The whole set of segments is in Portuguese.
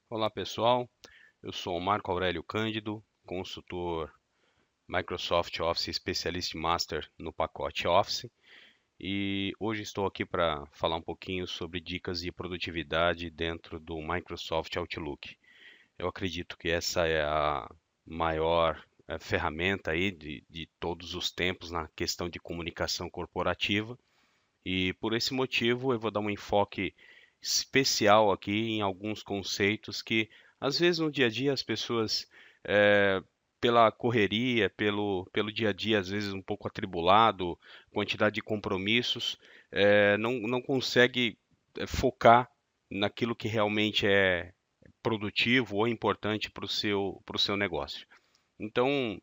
Olá pessoal, eu sou o Marco Aurélio Cândido, consultor Microsoft Office Specialist Master no pacote Office e hoje estou aqui para falar um pouquinho sobre dicas de produtividade dentro do Microsoft Outlook. Eu acredito que essa é a maior ferramenta aí de todos os tempos na questão de comunicação corporativa e por esse motivo eu vou dar um enfoque especial aqui em alguns conceitos que às vezes no dia a dia as pessoas, pela correria, pelo dia a dia, às vezes um pouco atribulado, quantidade de compromissos, não consegue focar naquilo que realmente é produtivo ou importante para o seu negócio. Então,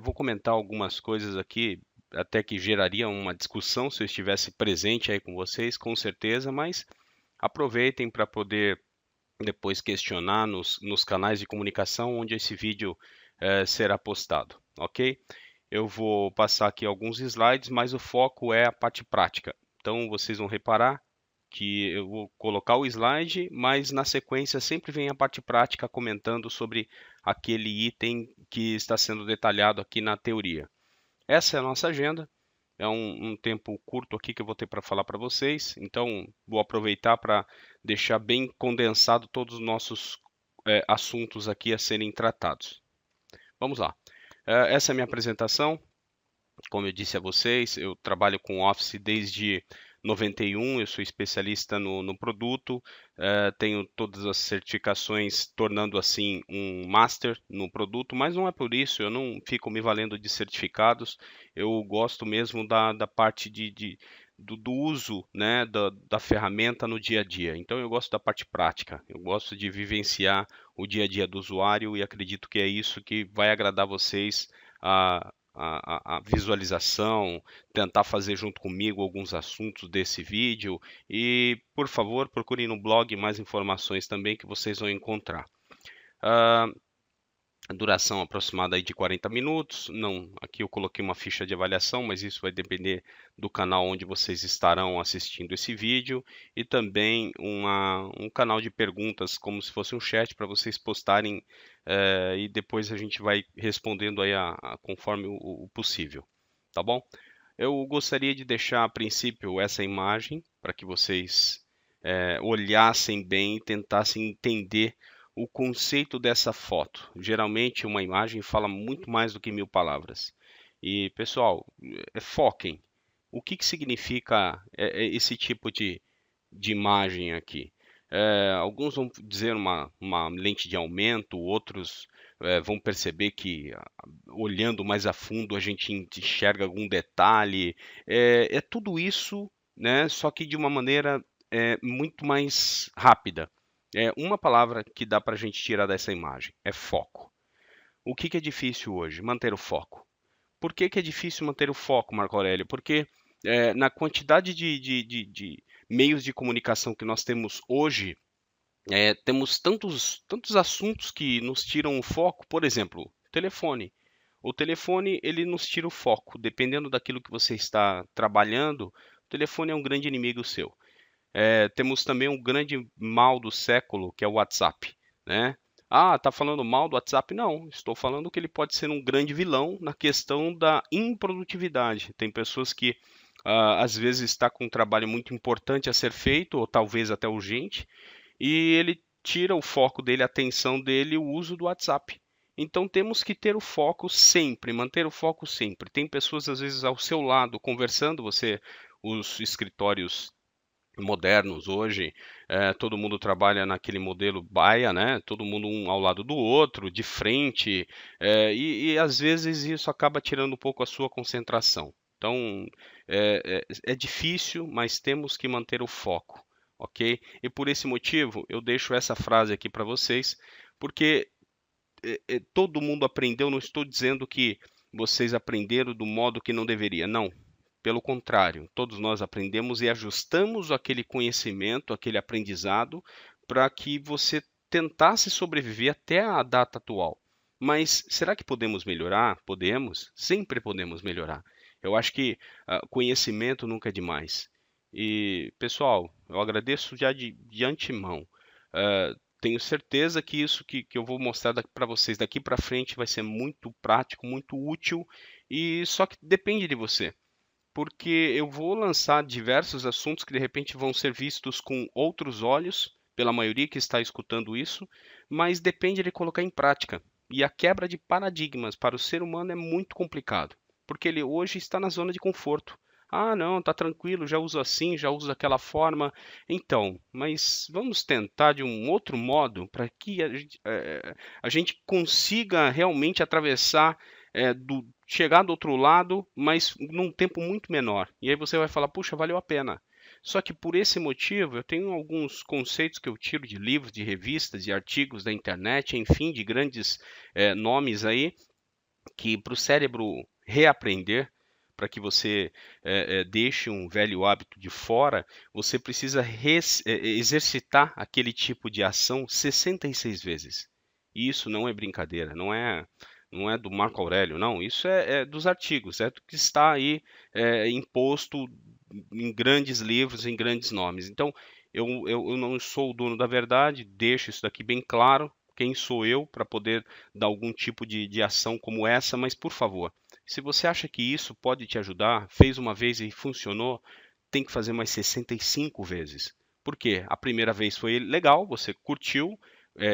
vou comentar algumas coisas aqui, até que gerariam uma discussão se eu estivesse presente aí com vocês, com certeza, mas aproveitem para poder depois questionar nos canais de comunicação onde esse vídeo será postado, ok? Eu vou passar aqui alguns slides, mas o foco é a parte prática. Então, vocês vão reparar que eu vou colocar o slide, mas na sequência sempre vem a parte prática comentando sobre aquele item que está sendo detalhado aqui na teoria. Essa é a nossa agenda. É um tempo curto aqui que eu vou ter para falar para vocês, então vou aproveitar para deixar bem condensado todos os nossos assuntos aqui a serem tratados. Vamos lá. Essa é a minha apresentação. Como eu disse a vocês, eu trabalho com Office desde 91, eu sou especialista no produto, tenho todas as certificações, tornando assim um master no produto, mas não é por isso, eu não fico me valendo de certificados, eu gosto mesmo da parte do uso, né, da ferramenta no dia a dia. Então eu gosto da parte prática, eu gosto de vivenciar o dia a dia do usuário e acredito que é isso que vai agradar vocês a visualização, tentar fazer junto comigo alguns assuntos desse vídeo e, por favor, procurem no blog mais informações também que vocês vão encontrar. Ah, a duração aproximada aí de 40 minutos. Não, aqui eu coloquei uma ficha de avaliação, mas isso vai depender do canal onde vocês estarão assistindo esse vídeo e também um canal de perguntas, como se fosse um chat para vocês postarem e depois a gente vai respondendo aí conforme o possível, tá bom? Eu gostaria de deixar a princípio essa imagem para que vocês olhassem bem e tentassem entender o conceito dessa foto. Geralmente, uma imagem fala muito mais do que 1000 palavras. E, pessoal, foquem. O que, que significa esse tipo de imagem aqui? Alguns vão dizer uma lente de aumento, outros vão perceber que olhando mais a fundo a gente enxerga algum detalhe. É tudo isso, né? Só que de uma maneira muito mais rápida. Uma palavra que dá para a gente tirar dessa imagem é foco. O que, que é difícil hoje? Manter o foco. Por que, que é difícil manter o foco, Marco Aurélio? Porque na quantidade de meios de comunicação que nós temos hoje, temos tantos assuntos que nos tiram o foco. Por exemplo, telefone. O telefone ele nos tira o foco. Dependendo daquilo que você está trabalhando, o telefone é um grande inimigo seu. Temos também um grande mal do século, que é o WhatsApp, né? Ah, tá falando mal do WhatsApp? Não, estou falando que ele pode ser um grande vilão na questão da improdutividade. Tem pessoas que às vezes está com um trabalho muito importante a ser feito, ou talvez até urgente, e ele tira o foco dele, a atenção dele, o uso do WhatsApp. Então temos que ter o foco sempre, manter o foco sempre. Tem pessoas às vezes ao seu lado conversando, os escritórios modernos hoje, todo mundo trabalha naquele modelo baia, né? Todo mundo um ao lado do outro, de frente, e às vezes isso acaba tirando um pouco a sua concentração. Então é difícil, mas temos que manter o foco, ok? E por esse motivo eu deixo essa frase aqui para vocês, porque todo mundo aprendeu. Não estou dizendo que vocês aprenderam do modo que não deveria, não. Pelo contrário, todos nós aprendemos e ajustamos aquele conhecimento, aquele aprendizado, para que você tentasse sobreviver até a data atual. Mas será que podemos melhorar? Podemos, sempre podemos melhorar. Eu acho que conhecimento nunca é demais. E, pessoal, eu agradeço já de antemão. tenho certeza que isso que eu vou mostrar para vocês daqui para frente vai ser muito prático, muito útil, e só que depende de você, porque eu vou lançar diversos assuntos que de repente vão ser vistos com outros olhos pela maioria que está escutando isso, mas depende de colocar em prática. E a quebra de paradigmas para o ser humano é muito complicado, porque ele hoje está na zona de conforto. Ah, não, tá tranquilo, já uso assim, já uso daquela forma. Então, mas vamos tentar de um outro modo para que a gente consiga realmente atravessar, chegar do outro lado, mas num tempo muito menor. E aí você vai falar, puxa, valeu a pena. Só que por esse motivo, eu tenho alguns conceitos que eu tiro de livros, de revistas, de artigos da internet, enfim, de grandes nomes aí, que para o cérebro reaprender, para que você deixe um velho hábito de fora, você precisa exercitar aquele tipo de ação 66 vezes. E isso não é brincadeira, não é do Marco Aurélio, não. Isso é dos artigos, é do que está aí imposto em grandes livros, em grandes nomes. Então, eu não sou o dono da verdade, deixo isso daqui bem claro. Quem sou eu para poder dar algum tipo de ação como essa? Mas, por favor, se você acha que isso pode te ajudar, fez uma vez e funcionou, tem que fazer mais 65 vezes. Por quê? A primeira vez foi legal, você curtiu,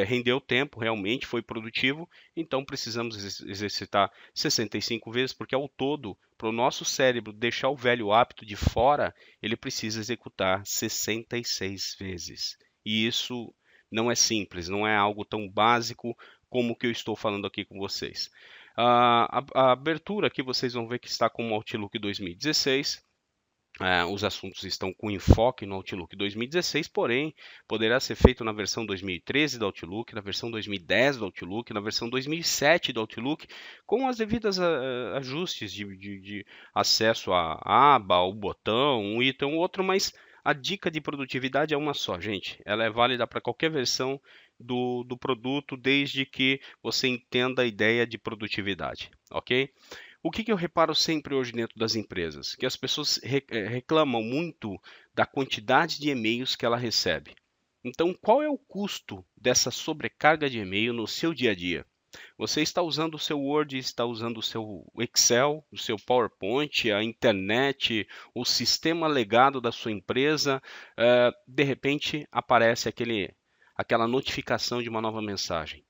rendeu tempo, realmente foi produtivo, então precisamos exercitar 65 vezes, porque ao todo, para o nosso cérebro deixar o velho hábito de fora, ele precisa executar 66 vezes. E isso não é simples, não é algo tão básico como o que eu estou falando aqui com vocês. A abertura aqui vocês vão ver que está com o Outlook 2016. Os assuntos estão com enfoque no Outlook 2016, porém, poderá ser feito na versão 2013 do Outlook, na versão 2010 do Outlook, na versão 2007 do Outlook, com as devidas ajustes de acesso à aba, ao botão, um item, outro, mas a dica de produtividade é uma só, gente. Ela é válida para qualquer versão do produto, desde que você entenda a ideia de produtividade, ok? O que eu reparo sempre hoje dentro das empresas? Que as pessoas reclamam muito da quantidade de e-mails que ela recebe. Então, qual é o custo dessa sobrecarga de e-mail no seu dia a dia? Você está usando o seu Word, está usando o seu Excel, o seu PowerPoint, a internet, o sistema legado da sua empresa. De repente, aparece aquela notificação de uma nova mensagem.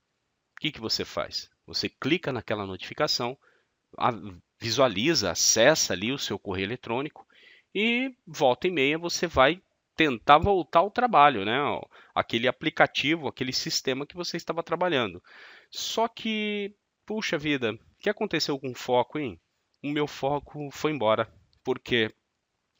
O que você faz? Você clica naquela notificação, visualiza, acessa ali o seu correio eletrônico e volta e meia você vai tentar voltar ao trabalho, né? Aquele aplicativo, aquele sistema que você estava trabalhando. Só que, puxa vida, o que aconteceu com o foco, hein? O meu foco foi embora, porque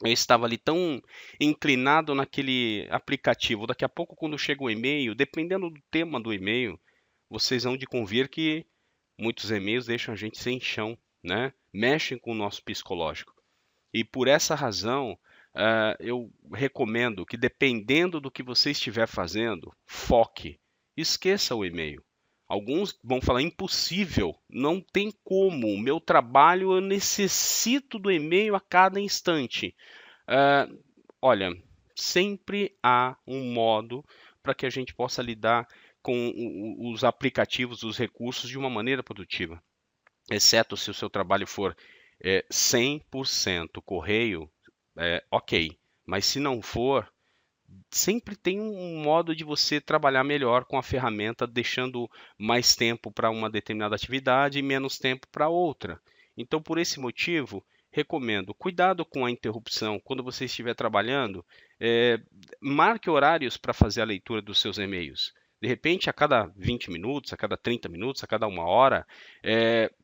eu estava ali tão inclinado naquele aplicativo. Daqui a pouco, quando chega o e-mail, dependendo do tema do e-mail, vocês vão de convir que muitos e-mails deixam a gente sem chão, né? Mexem com o nosso psicológico. E por essa razão, eu recomendo que, dependendo do que você estiver fazendo, foque. Esqueça o e-mail. Alguns vão falar impossível, não tem como. O meu trabalho eu necessito do e-mail a cada instante. Olha, sempre há um modo para que a gente possa lidar com os aplicativos, os recursos de uma maneira produtiva. Exceto se o seu trabalho for 100% correio, ok. Mas se não for, sempre tem um modo de você trabalhar melhor com a ferramenta, deixando mais tempo para uma determinada atividade e menos tempo para outra. Então, por esse motivo, recomendo cuidado com a interrupção. Quando você estiver trabalhando, marque horários para fazer a leitura dos seus e-mails. De repente, a cada 20 minutos, a cada 30 minutos, a cada uma hora.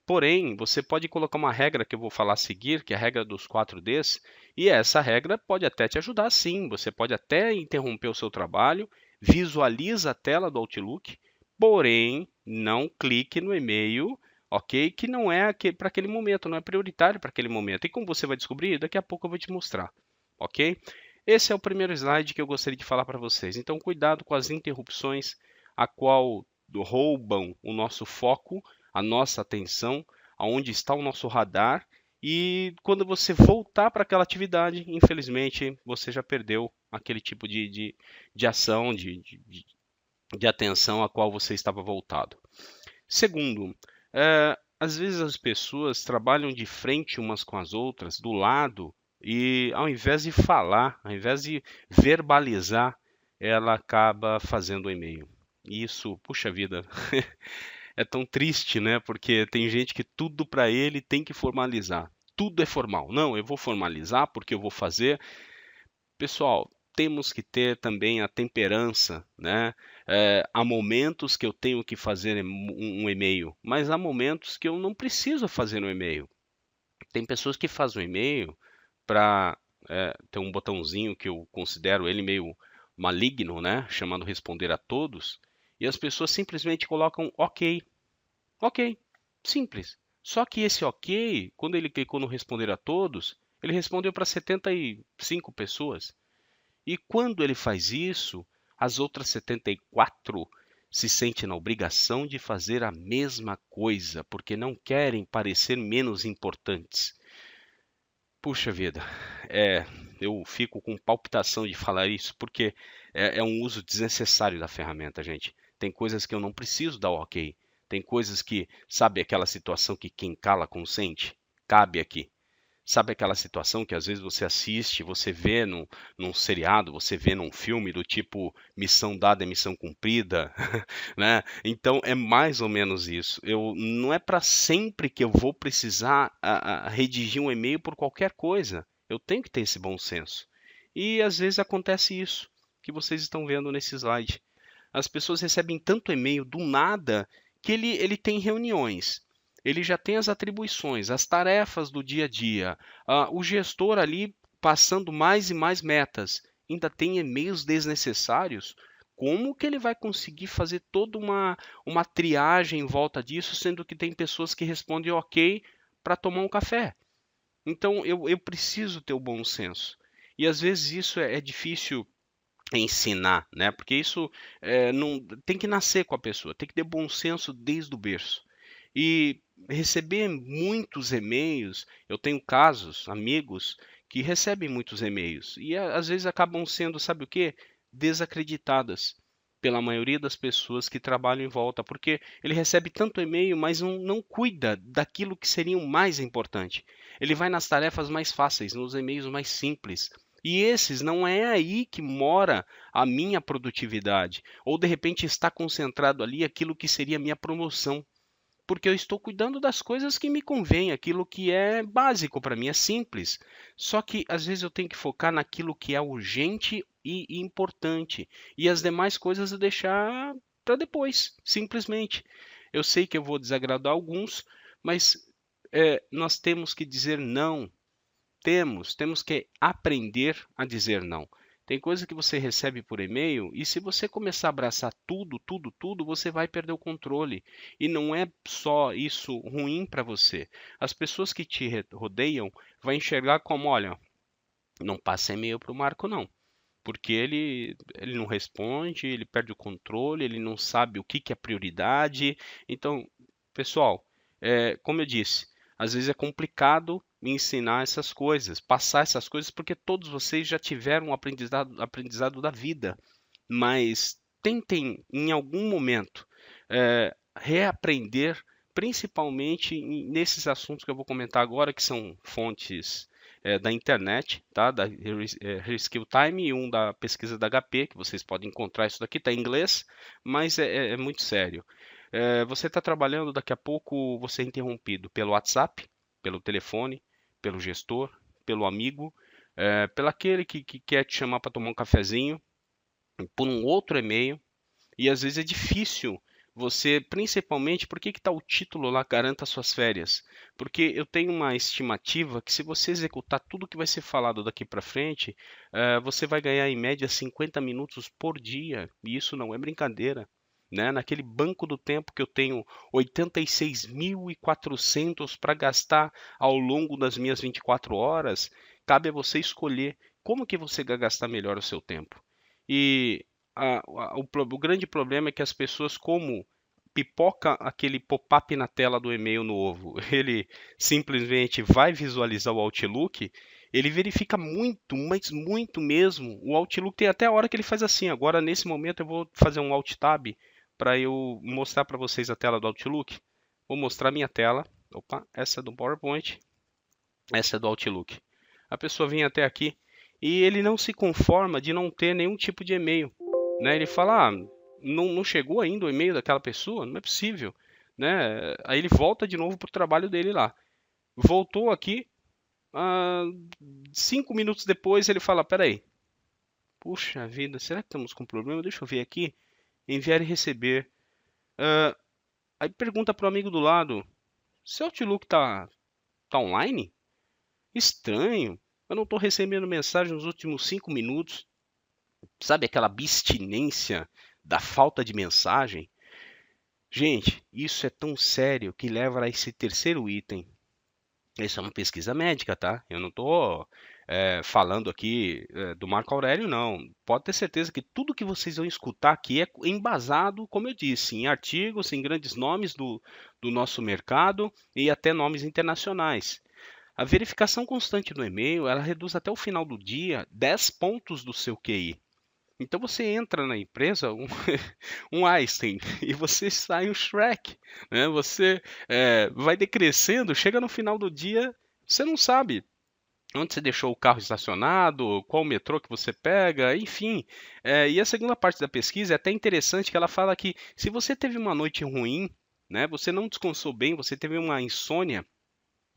Porém, você pode colocar uma regra que eu vou falar a seguir, que é a regra dos 4Ds, e essa regra pode até te ajudar sim. Você pode até interromper o seu trabalho, visualiza a tela do Outlook, porém, não clique no e-mail, ok? Que não é para aquele momento, não é prioritário para aquele momento. E como você vai descobrir, daqui a pouco eu vou te mostrar, ok? Esse é o primeiro slide que eu gostaria de falar para vocês. Então, cuidado com as interrupções a qual roubam o nosso foco, a nossa atenção, aonde está o nosso radar. E quando você voltar para aquela atividade, infelizmente, você já perdeu aquele tipo de ação, de atenção a qual você estava voltado. Segundo, às vezes as pessoas trabalham de frente umas com as outras, do lado, e ao invés de falar, ao invés de verbalizar, ela acaba fazendo o e-mail. E isso, puxa vida, é tão triste, né? Porque tem gente que tudo para ele tem que formalizar. Tudo é formal. Não, eu vou formalizar porque eu vou fazer. Pessoal, temos que ter também a temperança, né? Há momentos que eu tenho que fazer um e-mail, mas há momentos que eu não preciso fazer um e-mail. Tem pessoas que fazem um e-mail para ter um botãozinho que eu considero ele meio maligno, né? Chamado responder a todos, e as pessoas simplesmente colocam ok, ok, simples. Só que esse ok, quando ele clicou no responder a todos, ele respondeu para 75 pessoas. E quando ele faz isso, as outras 74 se sentem na obrigação de fazer a mesma coisa, porque não querem parecer menos importantes. Puxa vida, eu fico com palpitação de falar isso, porque é um uso desnecessário da ferramenta, gente. Tem coisas que eu não preciso dar ok. Tem coisas que, sabe aquela situação que quem cala consente? Cabe aqui. Sabe aquela situação que às vezes você assiste, você vê num seriado, você vê num filme do tipo missão dada é missão cumprida, né? Então é mais ou menos isso. Não é para sempre que eu vou precisar redigir um e-mail por qualquer coisa. Eu tenho que ter esse bom senso. E às vezes acontece isso que vocês estão vendo nesse slide. As pessoas recebem tanto e-mail do nada que ele tem reuniões. Ele já tem as atribuições, as tarefas do dia a dia, o gestor ali passando mais e mais metas. Ainda tem e-mails desnecessários. Como que ele vai conseguir fazer toda uma triagem em volta disso, sendo que tem pessoas que respondem ok para tomar um café? Então eu preciso ter o bom senso. E às vezes isso é difícil ensinar, né? Porque isso não tem que nascer com a pessoa, tem que ter bom senso desde o berço. E receber muitos e-mails, eu tenho casos, amigos que recebem muitos e-mails e às vezes acabam sendo, sabe o quê? Desacreditadas pela maioria das pessoas que trabalham em volta, porque ele recebe tanto e-mail, mas não cuida daquilo que seria o mais importante. Ele vai nas tarefas mais fáceis, nos e-mails mais simples. E esses não é aí que mora a minha produtividade, ou de repente está concentrado ali aquilo que seria a minha promoção, porque eu estou cuidando das coisas que me convêm, aquilo que é básico para mim, é simples. Só que às vezes eu tenho que focar naquilo que é urgente e importante, e as demais coisas eu deixar para depois, simplesmente. Eu sei que eu vou desagradar alguns, mas nós temos que dizer não. Temos que aprender a dizer não. Tem coisa que você recebe por e-mail e se você começar a abraçar tudo, tudo, tudo, você vai perder o controle. E não é só isso ruim para você. As pessoas que te rodeiam vão enxergar como, olha, não passa e-mail para o Marco não, porque ele não responde, ele perde o controle, ele não sabe o que que é prioridade. Então, pessoal, como eu disse, às vezes é complicado me ensinar essas coisas, passar essas coisas, porque todos vocês já tiveram um aprendizado da vida, mas tentem em algum momento reaprender, principalmente nesses assuntos que eu vou comentar agora, que são fontes da internet, tá? Da Reskill Time e um da pesquisa da HP, que vocês podem encontrar isso daqui, está em inglês, mas é muito sério. Você está trabalhando, daqui a pouco você é interrompido pelo WhatsApp, pelo telefone, pelo gestor, pelo amigo, pelo aquele que quer te chamar para tomar um cafezinho, por um outro e-mail, e às vezes é difícil você, principalmente, por que está o título lá, garanta suas férias? Porque eu tenho uma estimativa que se você executar tudo que vai ser falado daqui para frente, você vai ganhar em média 50 minutos por dia, e isso não é brincadeira. Né? Naquele banco do tempo que eu tenho 86.400 para gastar ao longo das minhas 24 horas, cabe a você escolher como que você vai gastar melhor o seu tempo. E o grande problema é que as pessoas, como pipoca aquele pop-up na tela do e-mail novo, ele simplesmente vai visualizar o Outlook ele verifica muito, mas muito mesmo. O Outlook tem até a hora que ele faz assim. Agora, nesse momento, eu vou fazer um Alt Tab para eu mostrar para vocês a tela do Outlook. Vou mostrar minha tela. Opa, essa é do PowerPoint, essa é do Outlook. A pessoa vem até aqui e ele não se conforma de não ter nenhum tipo de e-mail, né? Ele fala, não chegou ainda o e-mail daquela pessoa, não é possível, né? Aí ele volta de novo para o trabalho dele lá. Voltou aqui, 5 minutos depois ele fala, peraí, puxa vida, será que estamos com problema? Deixa eu ver aqui, enviar e receber. Aí pergunta para o amigo do lado, seu Outlook tá online? Estranho, eu não estou recebendo mensagem nos últimos 5 minutos. Sabe aquela abstinência da falta de mensagem? Gente, isso é tão sério que leva a esse terceiro item. Isso é uma pesquisa médica, tá? Eu não estou falando aqui do Marco Aurélio, não. Pode ter certeza que tudo que vocês vão escutar aqui é embasado, como eu disse, em artigos, em grandes nomes do nosso mercado e até nomes internacionais. A verificação constante do e-mail, ela reduz até o final do dia 10 pontos do seu QI. Então você entra na empresa um Einstein e você sai um Shrek, né? Você vai decrescendo, chega no final do dia, você não sabe onde você deixou o carro estacionado, qual metrô que você pega, enfim. E a segunda parte da pesquisa é até interessante que ela fala que se você teve uma noite ruim, né? Você não descansou bem, você teve uma insônia,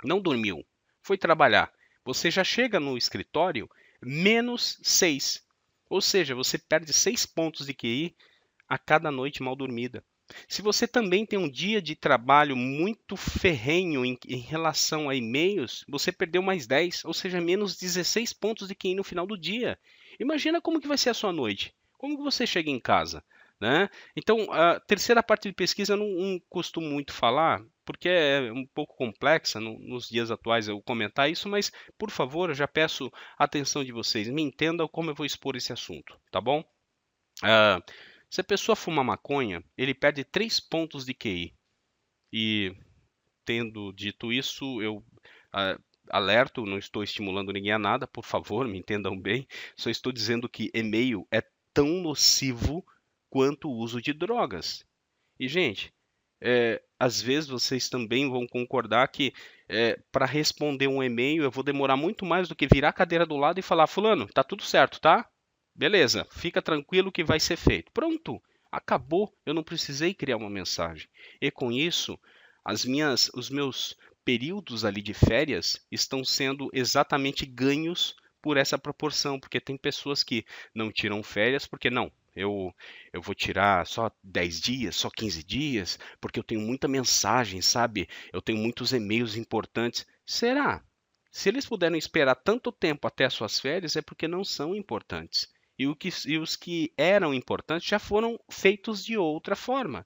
não dormiu, foi trabalhar, você já chega no escritório -6. Ou seja, você perde 6 pontos de QI a cada noite mal dormida. Se você também tem um dia de trabalho muito ferrenho em relação a e-mails, você perdeu mais 10, ou seja, menos 16 pontos de QI no final do dia. Imagina como que vai ser a sua noite. Como que você chega em casa, né? Então, a terceira parte de pesquisa eu não costumo muito falar, porque é um pouco complexa nos dias atuais eu comentar isso, mas, por favor, eu já peço a atenção de vocês. Me entendam como eu vou expor esse assunto, tá bom? Ah, Se a pessoa fuma maconha, ele perde 3 pontos de QI. E, tendo dito isso, eu alerto, não estou estimulando ninguém a nada, por favor, me entendam bem. Só estou dizendo que e-mail é tão nocivo quanto o uso de drogas. E, gente, às vezes vocês também vão concordar que para responder um e-mail eu vou demorar muito mais do que virar a cadeira do lado e falar, fulano, tá tudo certo, tá? Beleza, fica tranquilo que vai ser feito. Pronto, acabou. Eu não precisei criar uma mensagem. E com isso, os meus períodos ali de férias estão sendo exatamente ganhos por essa proporção, porque tem pessoas que não tiram férias porque não. Eu vou tirar só 10 dias, só 15 dias, porque eu tenho muita mensagem, sabe? Eu tenho muitos e-mails importantes. Será? Se eles puderam esperar tanto tempo até as suas férias, é porque não são importantes. E os que eram importantes já foram feitos de outra forma.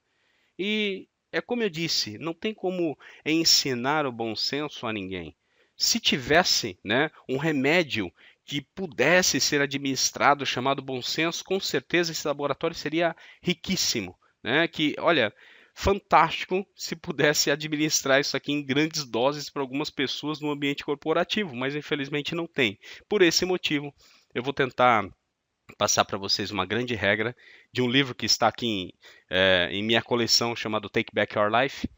E é como eu disse, não tem como ensinar o bom senso a ninguém. Se tivesse, né, um remédio que pudesse ser administrado chamado bom senso, com certeza esse laboratório seria riquíssimo, né? Que, olha, fantástico se pudesse administrar isso aqui em grandes doses para algumas pessoas no ambiente corporativo, mas infelizmente não tem. Por esse motivo, eu vou tentar passar para vocês uma grande regra de um livro que está aqui em minha coleção chamado Take Back Your Life,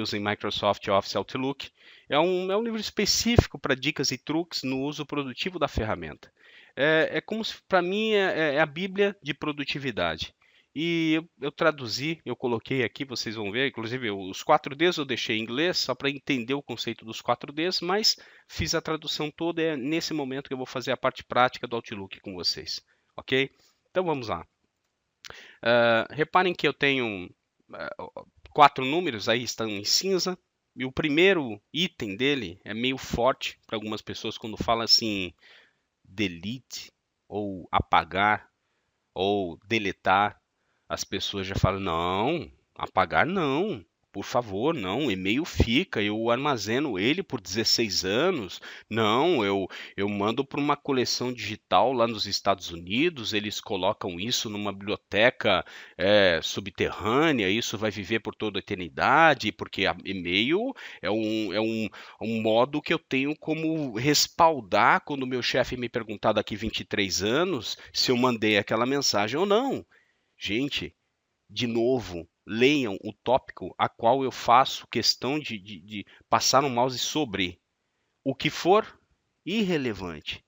Using Microsoft Office Outlook. É um livro específico para dicas e truques no uso produtivo da ferramenta. É como se, para mim, é a Bíblia de produtividade. E eu traduzi, eu coloquei aqui, vocês vão ver, inclusive os 4Ds eu deixei em inglês, só para entender o conceito dos 4Ds, mas fiz a tradução toda, é nesse momento que eu vou fazer a parte prática do Outlook com vocês, ok? Então vamos lá. Reparem que eu tenho 4 números, aí estão em cinza, e o primeiro item dele é meio forte para algumas pessoas quando fala assim, delete, ou apagar, ou deletar. As pessoas já falam, não, apagar não. Por favor, não, o e-mail fica, eu armazeno ele por 16 anos. Não, eu mando para uma coleção digital lá nos Estados Unidos, eles colocam isso numa biblioteca subterrânea, isso vai viver por toda a eternidade, porque e-mail é um modo que eu tenho como respaldar quando o meu chefe me perguntar daqui 23 anos se eu mandei aquela mensagem ou não. Gente, de novo, leiam o tópico a qual eu faço questão de passar um mouse sobre. O que for irrelevante.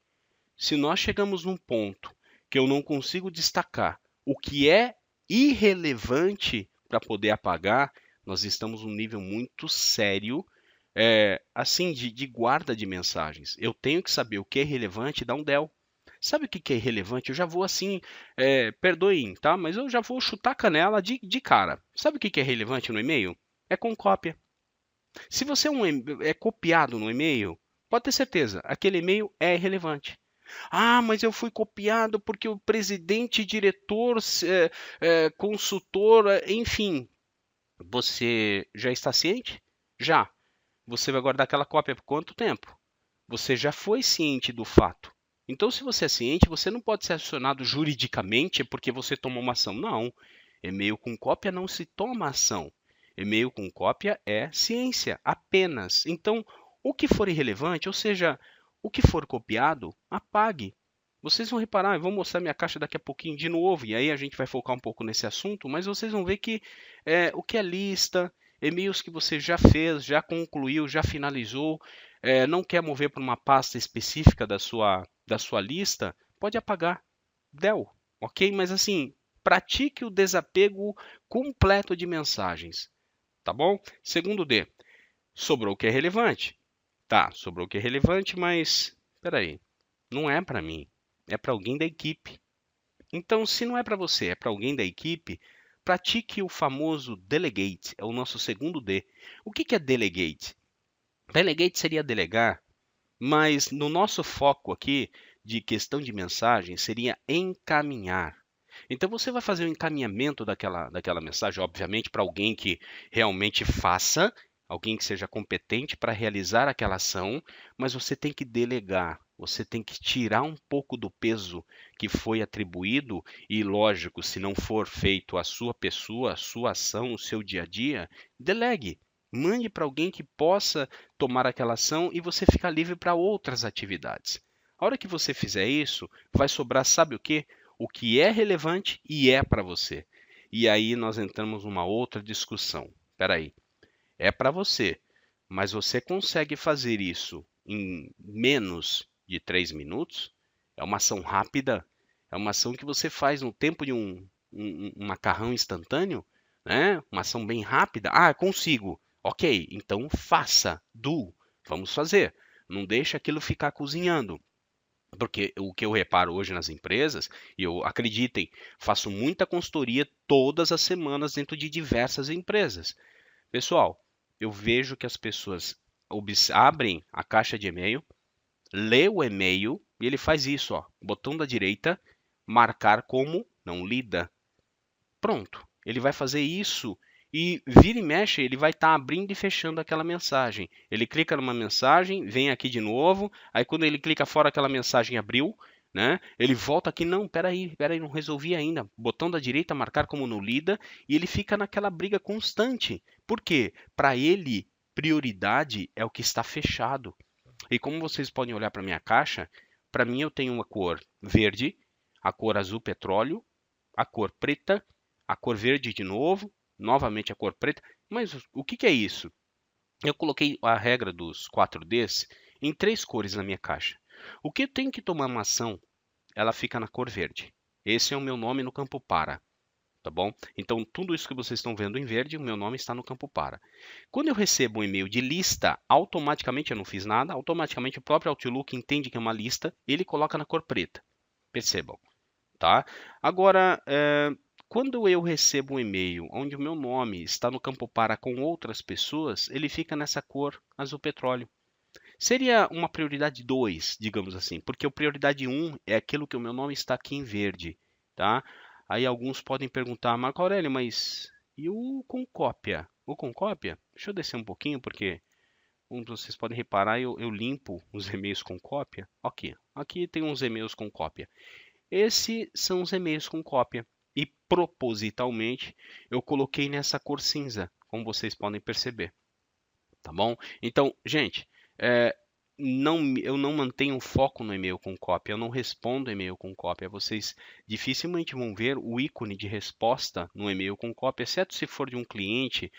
Se nós chegamos num ponto que eu não consigo destacar o que é irrelevante para poder apagar, nós estamos num nível muito sério, assim, de guarda de mensagens. Eu tenho que saber o que é relevante e dar um del. Sabe o que é irrelevante? Eu já vou assim, perdoem, tá? Mas eu já vou chutar a canela de cara. Sabe o que é relevante no e-mail? É com cópia. Se você é copiado no e-mail, pode ter certeza, aquele e-mail é irrelevante. Ah, mas eu fui copiado porque o presidente, diretor, consultor, enfim. Você já está ciente? Já. Você vai guardar aquela cópia por quanto tempo? Você já foi ciente do fato. Então, se você é ciente, você não pode ser acionado juridicamente porque você tomou uma ação. Não. E-mail com cópia não se toma ação. E-mail com cópia é ciência, apenas. Então, o que for irrelevante, ou seja, o que for copiado, apague. Vocês vão reparar, eu vou mostrar minha caixa daqui a pouquinho de novo, e aí a gente vai focar um pouco nesse assunto, mas vocês vão ver que o que é lista, e-mails que você já fez, já concluiu, já finalizou, não quer mover para uma pasta específica da sua lista, pode apagar. Del, ok? Mas assim, pratique o desapego completo de mensagens, tá bom? Segundo D, sobrou o que é relevante. Tá, sobrou o que é relevante, mas espera aí, não é para mim, é para alguém da equipe. Então, se não é para você, é para alguém da equipe, pratique o famoso delegate, é o nosso segundo D. O que é delegate? Delegate seria delegar, mas no nosso foco aqui de questão de mensagem seria encaminhar. Então você vai fazer o encaminhamento daquela mensagem, obviamente, para alguém que realmente faça, alguém que seja competente para realizar aquela ação, mas você tem que delegar, você tem que tirar um pouco do peso que foi atribuído e, lógico, se não for feito a sua pessoa, a sua ação, o seu dia a dia, delegue. Mande para alguém que possa tomar aquela ação e você fica livre para outras atividades. A hora que você fizer isso, vai sobrar, sabe o quê? O que é relevante e é para você. E aí nós entramos numa outra discussão. Espera aí, é para você, mas você consegue fazer isso em menos de 3 minutos? É uma ação rápida? É uma ação que você faz no tempo de um macarrão instantâneo? Né? Uma ação bem rápida? Ah, consigo. Ok, então faça, vamos fazer. Não deixa aquilo ficar cozinhando. Porque o que eu reparo hoje nas empresas, e eu acreditem, faço muita consultoria todas as semanas dentro de diversas empresas. Pessoal, eu vejo que as pessoas abrem a caixa de e-mail, lê o e-mail e ele faz isso, ó, botão da direita, marcar como não lida. Pronto, ele vai fazer isso e vira e mexe, ele vai estar abrindo e fechando aquela mensagem. Ele clica numa mensagem, vem aqui de novo, aí quando ele clica fora aquela mensagem abriu, né? Ele volta aqui, não, peraí, não resolvi ainda. Botão da direita, marcar como não lida, e ele fica naquela briga constante. Por quê? Para ele, prioridade é o que está fechado. E como vocês podem olhar para minha caixa, para mim eu tenho uma cor verde, a cor azul petróleo, a cor preta, a cor verde de novo, novamente a cor preta. Mas o que é isso? Eu coloquei a regra dos 4Ds em 3 cores na minha caixa. O que eu tenho que tomar uma ação, ela fica na cor verde. Esse é o meu nome no campo para, tá bom? Então, tudo isso que vocês estão vendo em verde, o meu nome está no campo para. Quando eu recebo um e-mail de lista, automaticamente eu não fiz nada, automaticamente o próprio Outlook entende que é uma lista, ele coloca na cor preta. Percebam, tá? Agora, quando eu recebo um e-mail onde o meu nome está no campo para com outras pessoas, ele fica nessa cor azul petróleo. Seria uma prioridade 2, digamos assim, porque a prioridade 1 é aquilo que o meu nome está aqui em verde, tá? Aí alguns podem perguntar, Marco Aurélio, mas e o com cópia. O com cópia, deixa eu descer um pouquinho, porque como vocês podem reparar, eu limpo os e-mails com cópia. Aqui tem uns e-mails com cópia. Esses são os e-mails com cópia. E propositalmente eu coloquei nessa cor cinza, como vocês podem perceber. Tá bom? Então, gente, eu não mantenho foco no e-mail com cópia, eu não respondo e-mail com cópia. Vocês dificilmente vão ver o ícone de resposta no e-mail com cópia, exceto se for de um cliente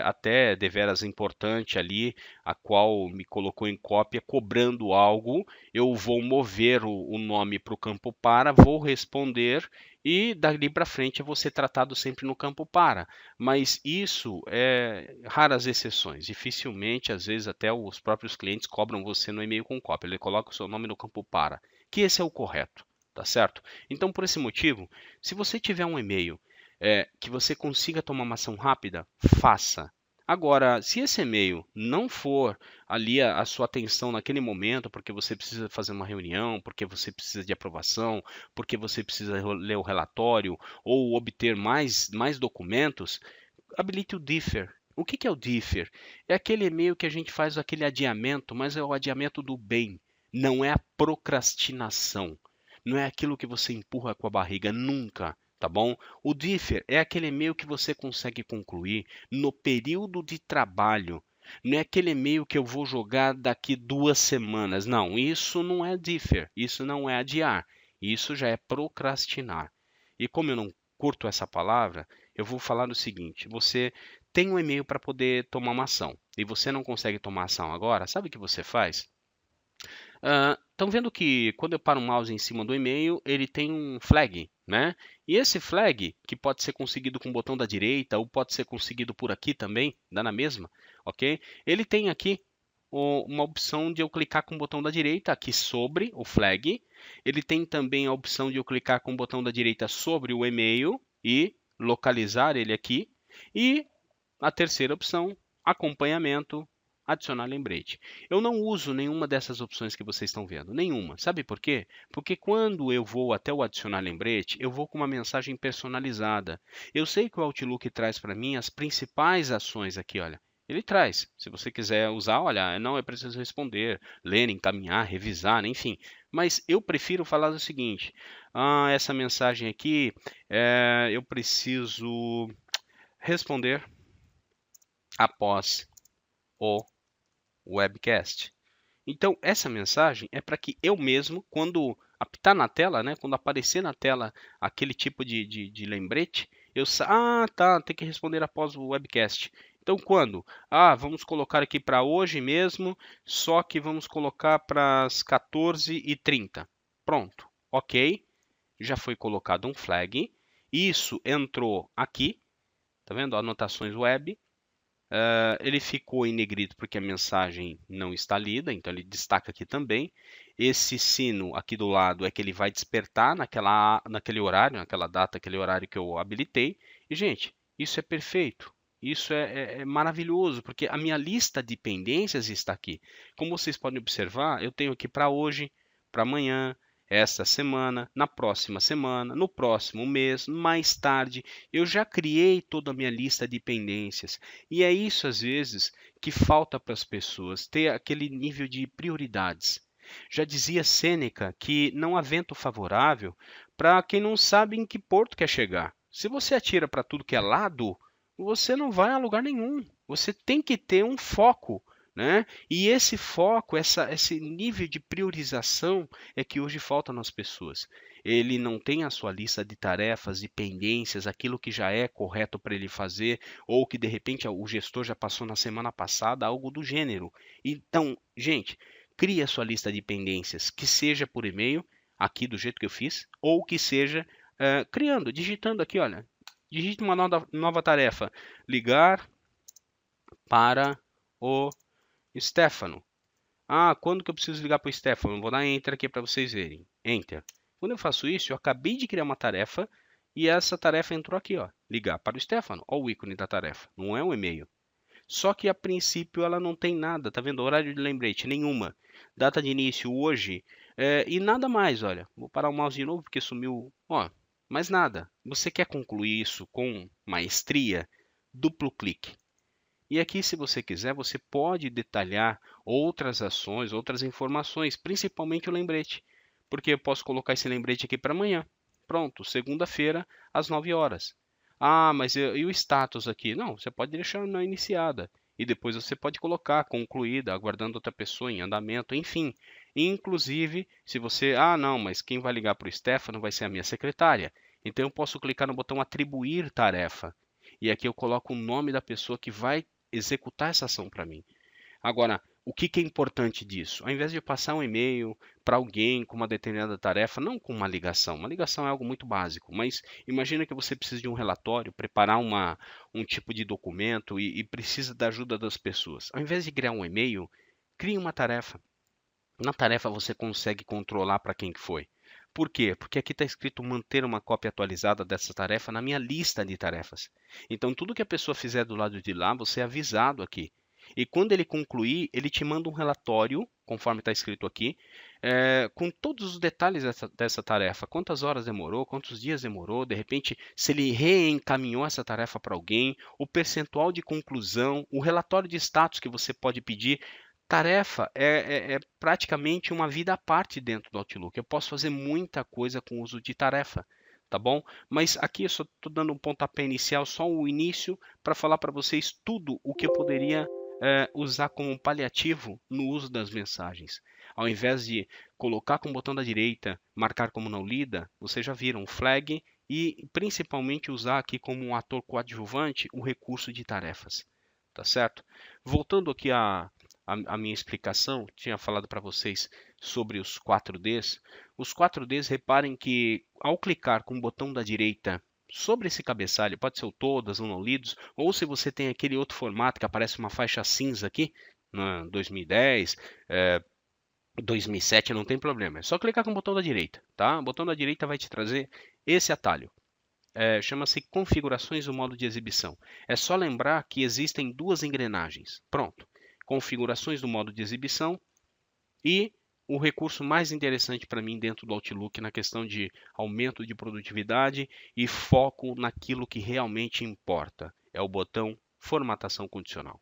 até deveras importante ali, a qual me colocou em cópia cobrando algo. Eu vou mover o nome para o campo para, vou responder e dali para frente eu vou ser tratado sempre no campo para. Mas isso é raras exceções. Dificilmente, às vezes, até os próprios clientes cobram você no e-mail com cópia. Ele coloca o seu nome no campo para, que esse é o correto, tá certo? Então, por esse motivo, se você tiver um e-mail que você consiga tomar uma ação rápida, faça. Agora, se esse e-mail não for ali a sua atenção naquele momento, porque você precisa fazer uma reunião, porque você precisa de aprovação, porque você precisa ler o relatório ou obter mais documentos, habilite o differ. O que é o differ? É aquele e-mail que a gente faz aquele adiamento, mas é o adiamento do bem. Não é a procrastinação. Não é aquilo que você empurra com a barriga, nunca, tá bom? O differ é aquele e-mail que você consegue concluir no período de trabalho. Não é aquele e-mail que eu vou jogar daqui 2 semanas. Não, isso não é differ, isso não é adiar. Isso já é procrastinar. E como eu não curto essa palavra, eu vou falar o seguinte: você tem um e-mail para poder tomar uma ação e você não consegue tomar ação agora, sabe o que você faz? Estão vendo que quando eu paro o mouse em cima do e-mail, ele tem um flag, né? E esse flag, que pode ser conseguido com o botão da direita ou pode ser conseguido por aqui também, dá na mesma, ok? Ele tem aqui uma opção de eu clicar com o botão da direita aqui sobre o flag. Ele tem também a opção de eu clicar com o botão da direita sobre o e-mail e localizar ele aqui. E a terceira opção, acompanhamento, adicionar lembrete. Eu não uso nenhuma dessas opções que vocês estão vendo, nenhuma. Sabe por quê? Porque quando eu vou até o adicionar lembrete, eu vou com uma mensagem personalizada. Eu sei que o Outlook traz para mim as principais ações aqui, olha. Ele traz. Se você quiser usar, olha, não é preciso responder, ler, encaminhar, revisar, enfim. Mas eu prefiro falar o seguinte: essa mensagem aqui, eu preciso responder após o webcast. Então, essa mensagem é para que eu mesmo, quando apitar na tela, né, quando aparecer na tela aquele tipo de lembrete, tá, tem que responder após o webcast. Então, quando? Vamos colocar aqui para hoje mesmo, só que vamos colocar para as 14h30. Pronto, ok. Já foi colocado um flag. Isso entrou aqui, tá vendo? Anotações web. Ele ficou em negrito porque a mensagem não está lida, então ele destaca aqui também. Esse sino aqui do lado é que ele vai despertar naquele horário, naquela data, aquele horário que eu habilitei. E, gente, isso é perfeito. Isso é maravilhoso, porque a minha lista de pendências está aqui. Como vocês podem observar, eu tenho aqui para hoje, para amanhã, esta semana, na próxima semana, no próximo mês, mais tarde. Eu já criei toda a minha lista de pendências. E é isso, às vezes, que falta para as pessoas, ter aquele nível de prioridades. Já dizia Sêneca que não há vento favorável para quem não sabe em que porto quer chegar. Se você atira para tudo que é lado, você não vai a lugar nenhum. Você tem que ter um foco, né? E esse foco, esse nível de priorização é que hoje falta nas pessoas. Ele não tem a sua lista de tarefas, de pendências, aquilo que já é correto para ele fazer, ou que de repente o gestor já passou na semana passada, algo do gênero. Então, gente, crie a sua lista de pendências, que seja por e-mail, aqui do jeito que eu fiz, ou que seja digitando aqui, olha, digite uma nova tarefa, ligar para o Stefano. Quando que eu preciso ligar para o Stefano? Vou dar Enter aqui para vocês verem. Enter. Quando eu faço isso, eu acabei de criar uma tarefa e essa tarefa entrou aqui, ó, ligar para o Stefano. Olha o ícone da tarefa, não é um e-mail. Só que a princípio ela não tem nada, tá vendo? Horário de lembrete, nenhuma. Data de início hoje e nada mais, olha. Vou parar o mouse de novo porque sumiu. Ó, mais nada. Você quer concluir isso com maestria? Duplo clique. E aqui, se você quiser, você pode detalhar outras ações, outras informações, principalmente o lembrete. Porque eu posso colocar esse lembrete aqui para amanhã. Pronto, segunda-feira, às 9 horas. Ah, mas e o status aqui? Não, você pode deixar na iniciada. E depois você pode colocar concluída, aguardando outra pessoa em andamento, enfim. Inclusive, se você. Ah, não, mas quem vai ligar para o Stefano vai ser a minha secretária. Então eu posso clicar no botão atribuir tarefa. E aqui eu coloco o nome da pessoa que vai executar essa ação para mim. Agora, o que é importante disso? Ao invés de passar um e-mail para alguém com uma determinada tarefa, não com uma ligação é algo muito básico, mas imagina que você precisa de um relatório, preparar um tipo de documento e precisa da ajuda das pessoas. Ao invés de criar um e-mail, crie uma tarefa. Na tarefa você consegue controlar para quem que foi. Por quê? Porque aqui está escrito manter uma cópia atualizada dessa tarefa na minha lista de tarefas. Então, tudo que a pessoa fizer do lado de lá, você é avisado aqui. E quando ele concluir, ele te manda um relatório, conforme está escrito aqui, com todos os detalhes dessa tarefa. Quantas horas demorou, quantos dias demorou, de repente, se ele reencaminhou essa tarefa para alguém, o percentual de conclusão, o relatório de status que você pode pedir. Tarefa é praticamente uma vida à parte dentro do Outlook. Eu posso fazer muita coisa com o uso de tarefa, tá bom? Mas aqui eu só estou dando um pontapé inicial, só o início, para falar para vocês tudo o que eu poderia usar como paliativo no uso das mensagens. Ao invés de colocar com o botão da direita, marcar como não lida, vocês já viram o flag e principalmente usar aqui como um ator coadjuvante o recurso de tarefas, tá certo? Voltando aqui a minha explicação, tinha falado para vocês sobre os 4Ds. Os 4Ds, reparem que ao clicar com o botão da direita sobre esse cabeçalho, pode ser o todas ou não lidos, ou se você tem aquele outro formato que aparece uma faixa cinza aqui, na 2010, 2007, não tem problema. É só clicar com o botão da direita, tá? O botão da direita vai te trazer esse atalho. Chama-se configurações do modo de exibição. É só lembrar que existem duas engrenagens. Pronto. Configurações do modo de exibição e o recurso mais interessante para mim dentro do Outlook na questão de aumento de produtividade e foco naquilo que realmente importa. É o botão formatação condicional.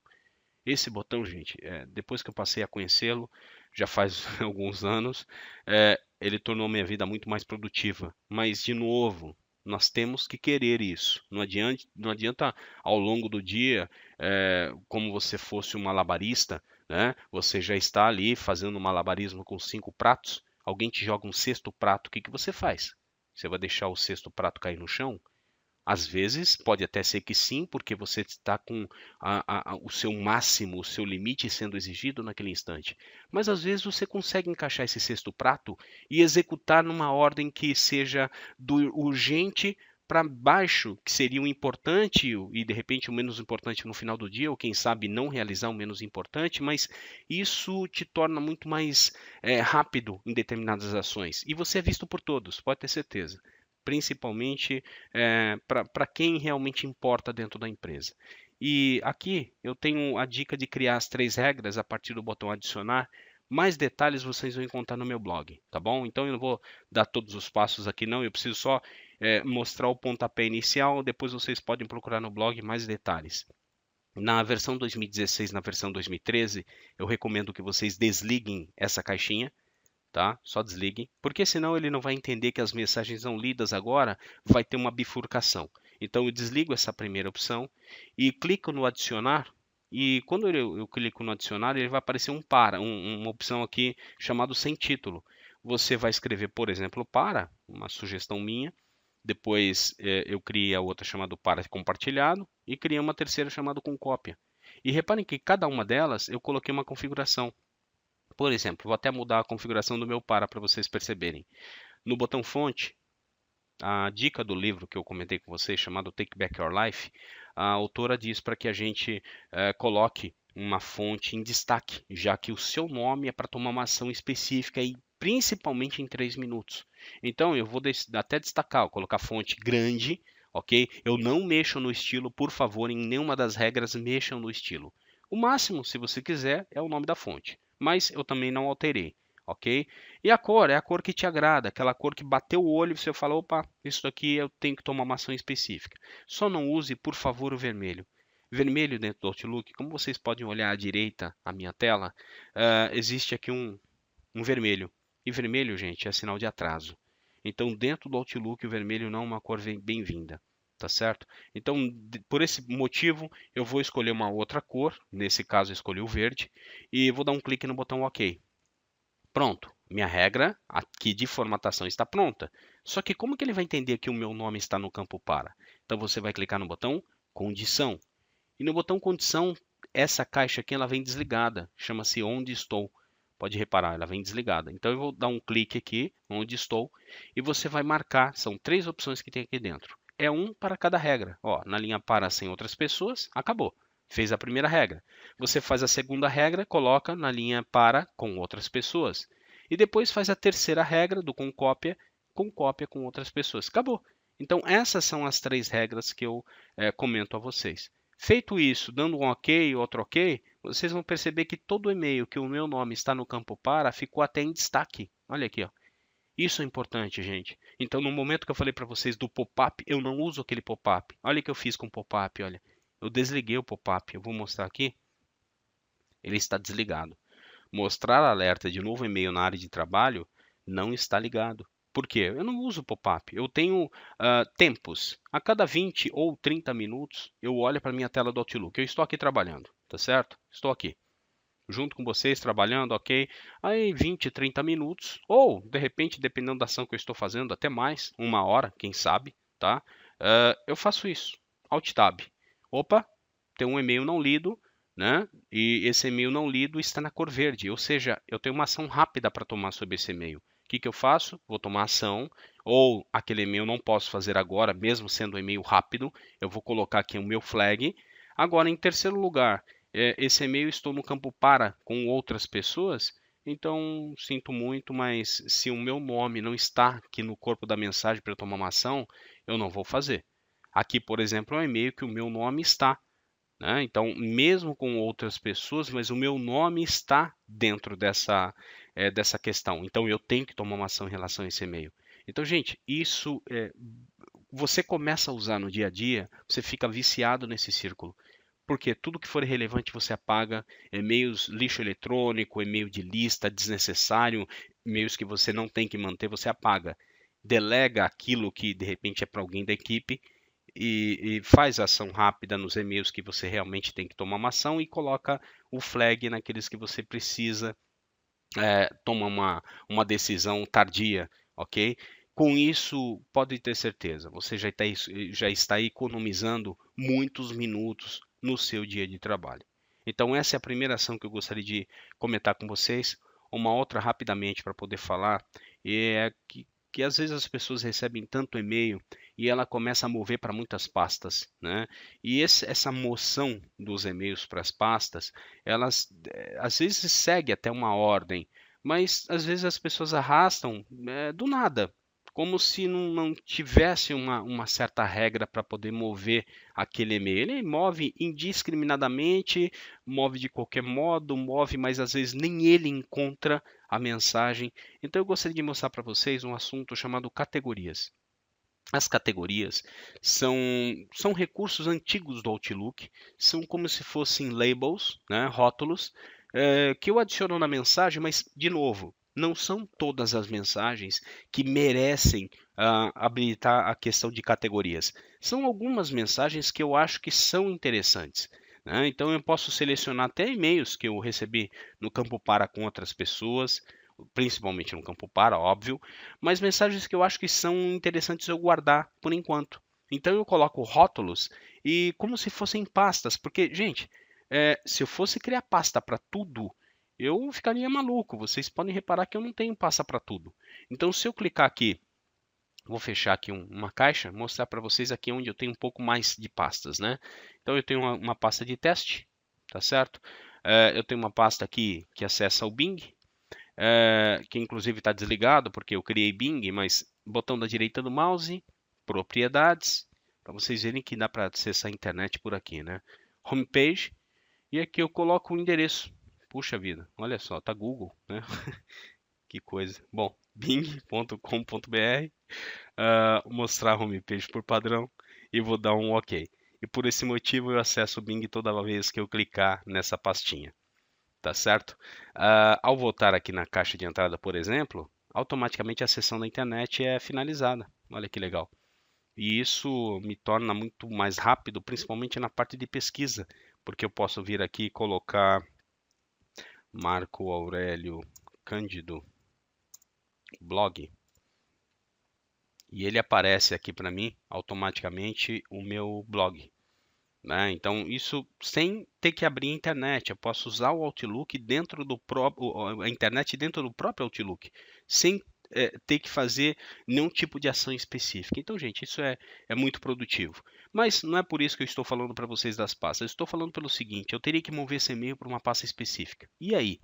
Esse botão, gente, depois que eu passei a conhecê-lo, já faz alguns anos, ele tornou minha vida muito mais produtiva. Mas, de novo, nós temos que querer isso. Não adianta ao longo do dia, como você fosse um malabarista, né? Você já está ali fazendo um malabarismo com 5 pratos, alguém te joga um sexto prato, o que que você faz? Você vai deixar o sexto prato cair no chão? Às vezes, pode até ser que sim, porque você está com o seu máximo, o seu limite sendo exigido naquele instante. Mas às vezes você consegue encaixar esse sexto prato e executar numa ordem que seja do urgente para baixo, que seria o importante e de repente o menos importante no final do dia, ou quem sabe não realizar o menos importante, mas isso te torna muito mais rápido em determinadas ações. E você é visto por todos, pode ter certeza, principalmente para quem realmente importa dentro da empresa. E aqui eu tenho a dica de criar as 3 regras a partir do botão adicionar. Mais detalhes vocês vão encontrar no meu blog, tá bom? Então eu não vou dar todos os passos aqui não, eu preciso só mostrar o pontapé inicial, depois vocês podem procurar no blog mais detalhes. Na versão 2016, na versão 2013, eu recomendo que vocês desliguem essa caixinha, tá? Só desliguem, porque senão ele não vai entender que as mensagens não lidas agora, vai ter uma bifurcação. Então eu desligo essa primeira opção e clico no adicionar. E quando eu clico no adicionar, ele vai aparecer uma opção aqui chamado sem título. Você vai escrever, por exemplo, uma sugestão minha. Depois eu criei a outra chamada para compartilhado e criei uma terceira chamada com cópia. E reparem que cada uma delas eu coloquei uma configuração. Por exemplo, vou até mudar a configuração do meu para vocês perceberem. No botão fonte, a dica do livro que eu comentei com vocês, chamado Take Back Your Life, a autora diz para que a gente coloque uma fonte em destaque, já que o seu nome é para tomar uma ação específica e principalmente em 3 minutos. Então eu vou até destacar, colocar fonte grande, ok? Eu não mexo no estilo, por favor, em nenhuma das regras mexam no estilo. O máximo, se você quiser, é o nome da fonte, mas eu também não alterei. ok? E a cor é a cor que te agrada, aquela cor que bateu o olho e você fala, opa, isso daqui eu tenho que tomar uma ação específica. Só não use, por favor, o vermelho. Vermelho dentro do Outlook, como vocês podem olhar à direita, a minha tela, existe aqui um vermelho. E vermelho, gente, é sinal de atraso. Então, dentro do Outlook, o vermelho não é uma cor bem-vinda, tá certo? Então, por esse motivo, eu vou escolher uma outra cor, nesse caso, eu escolhi o verde, e vou dar um clique no botão OK. Pronto, minha regra aqui de formatação está pronta. Só que como que ele vai entender que o meu nome está no campo para? Então, você vai clicar no botão Condição. E no botão Condição, essa caixa aqui ela vem desligada, chama-se Onde Estou. Pode reparar, ela vem desligada. Então eu vou dar um clique aqui, onde estou, e você vai marcar, são 3 opções que tem aqui dentro. É um para cada regra. Ó, na linha para sem outras pessoas, acabou. Fez a primeira regra. Você faz a segunda regra, coloca na linha para com outras pessoas. E depois faz a terceira regra do com cópia com outras pessoas. Acabou. Então essas são as 3 regras que eu comento a vocês. Feito isso, dando um OK e outro OK, vocês vão perceber que todo e-mail que o meu nome está no campo para ficou até em destaque. Olha aqui, ó. Isso é importante, gente. Então, no momento que eu falei para vocês do pop-up, eu não uso aquele pop-up. Olha o que eu fiz com o pop-up, olha. Eu desliguei o pop-up. Eu vou mostrar aqui. Ele está desligado. Mostrar alerta de novo e-mail na área de trabalho não está ligado. Por quê? Eu não uso pop-up. Eu tenho tempos. A cada 20 ou 30 minutos, eu olho para a minha tela do Outlook. Eu estou aqui trabalhando, tá certo? Estou aqui, junto com vocês, trabalhando, ok? Aí 20, 30 minutos, ou de repente, dependendo da ação que eu estou fazendo, até mais, 1 hora, quem sabe, tá? Eu faço isso. Alt Tab. Opa, tem um e-mail não lido, né? E esse e-mail não lido está na cor verde, ou seja, eu tenho uma ação rápida para tomar sobre esse e-mail. O que eu faço? Vou tomar ação, ou aquele e-mail não posso fazer agora, mesmo sendo um e-mail rápido, eu vou colocar aqui o meu flag. Agora, em terceiro lugar, esse e-mail estou no campo para com outras pessoas, então sinto muito, mas se o meu nome não está aqui no corpo da mensagem para eu tomar uma ação, eu não vou fazer. Aqui, por exemplo, é um e-mail que o meu nome está, né? Então, mesmo com outras pessoas, mas o meu nome está dentro dessa questão. Então, eu tenho que tomar uma ação em relação a esse e-mail. Então, gente, isso você começa a usar no dia a dia, você fica viciado nesse círculo. Porque tudo que for relevante você apaga, e-mails lixo eletrônico, e-mail de lista desnecessário, e-mails que você não tem que manter, você apaga. Delega aquilo que de repente é para alguém da equipe e faz ação rápida nos e-mails que você realmente tem que tomar uma ação e coloca o flag naqueles que você precisa tomar uma decisão tardia, ok? Com isso, pode ter certeza, você já está economizando muitos minutos no seu dia de trabalho. Então, essa é a primeira ação que eu gostaria de comentar com vocês. Uma outra rapidamente para poder falar é que às vezes as pessoas recebem tanto e-mail e ela começa a mover para muitas pastas, né? E essa moção dos e-mails para as pastas, elas às vezes segue até uma ordem, mas às vezes as pessoas arrastam do nada, como se não tivesse uma certa regra para poder mover aquele e-mail. Ele move indiscriminadamente, move de qualquer modo, move, mas às vezes nem ele encontra a mensagem. Então eu gostaria de mostrar para vocês um assunto chamado categorias. As categorias são recursos antigos do Outlook, são como se fossem labels, né, rótulos, que eu adiciono na mensagem, mas, de novo, não são todas as mensagens que merecem habilitar a questão de categorias. São algumas mensagens que eu acho que são interessantes, né? Então, eu posso selecionar até e-mails que eu recebi no campo para com outras pessoas, principalmente no campo para, óbvio, mas mensagens que eu acho que são interessantes eu guardar por enquanto. Então eu coloco rótulos e como se fossem pastas, porque, gente, se eu fosse criar pasta para tudo, eu ficaria maluco. Vocês podem reparar que eu não tenho pasta para tudo. Então, se eu clicar aqui, vou fechar aqui uma caixa, mostrar para vocês aqui onde eu tenho um pouco mais de pastas, né? Então, eu tenho uma pasta de teste, tá certo? Eu tenho uma pasta aqui que acessa o Bing, que inclusive está desligado porque eu criei Bing, mas botão da direita do mouse, propriedades, para vocês verem que dá para acessar a internet por aqui, né? Homepage, e aqui eu coloco o endereço. Puxa vida, olha só, tá Google, né? que coisa. Bom, bing.com.br, mostrar a homepage por padrão e vou dar um OK. E por esse motivo eu acesso o Bing toda vez que eu clicar nessa pastinha, tá certo? Ao voltar aqui na caixa de entrada, por exemplo, automaticamente a sessão da internet é finalizada. Olha que legal. E isso me torna muito mais rápido, principalmente na parte de pesquisa, porque eu posso vir aqui e colocar Marco Aurélio Cândido blog e ele aparece aqui para mim automaticamente o meu blog, né? Então isso sem ter que abrir a internet, eu posso usar o Outlook dentro do próprio, a internet dentro do próprio Outlook, sem ter que fazer nenhum tipo de ação específica. Então, gente, isso é muito produtivo. Mas não é por isso que eu estou falando para vocês das pastas. Eu estou falando pelo seguinte: eu teria que mover esse e-mail para uma pasta específica. E aí?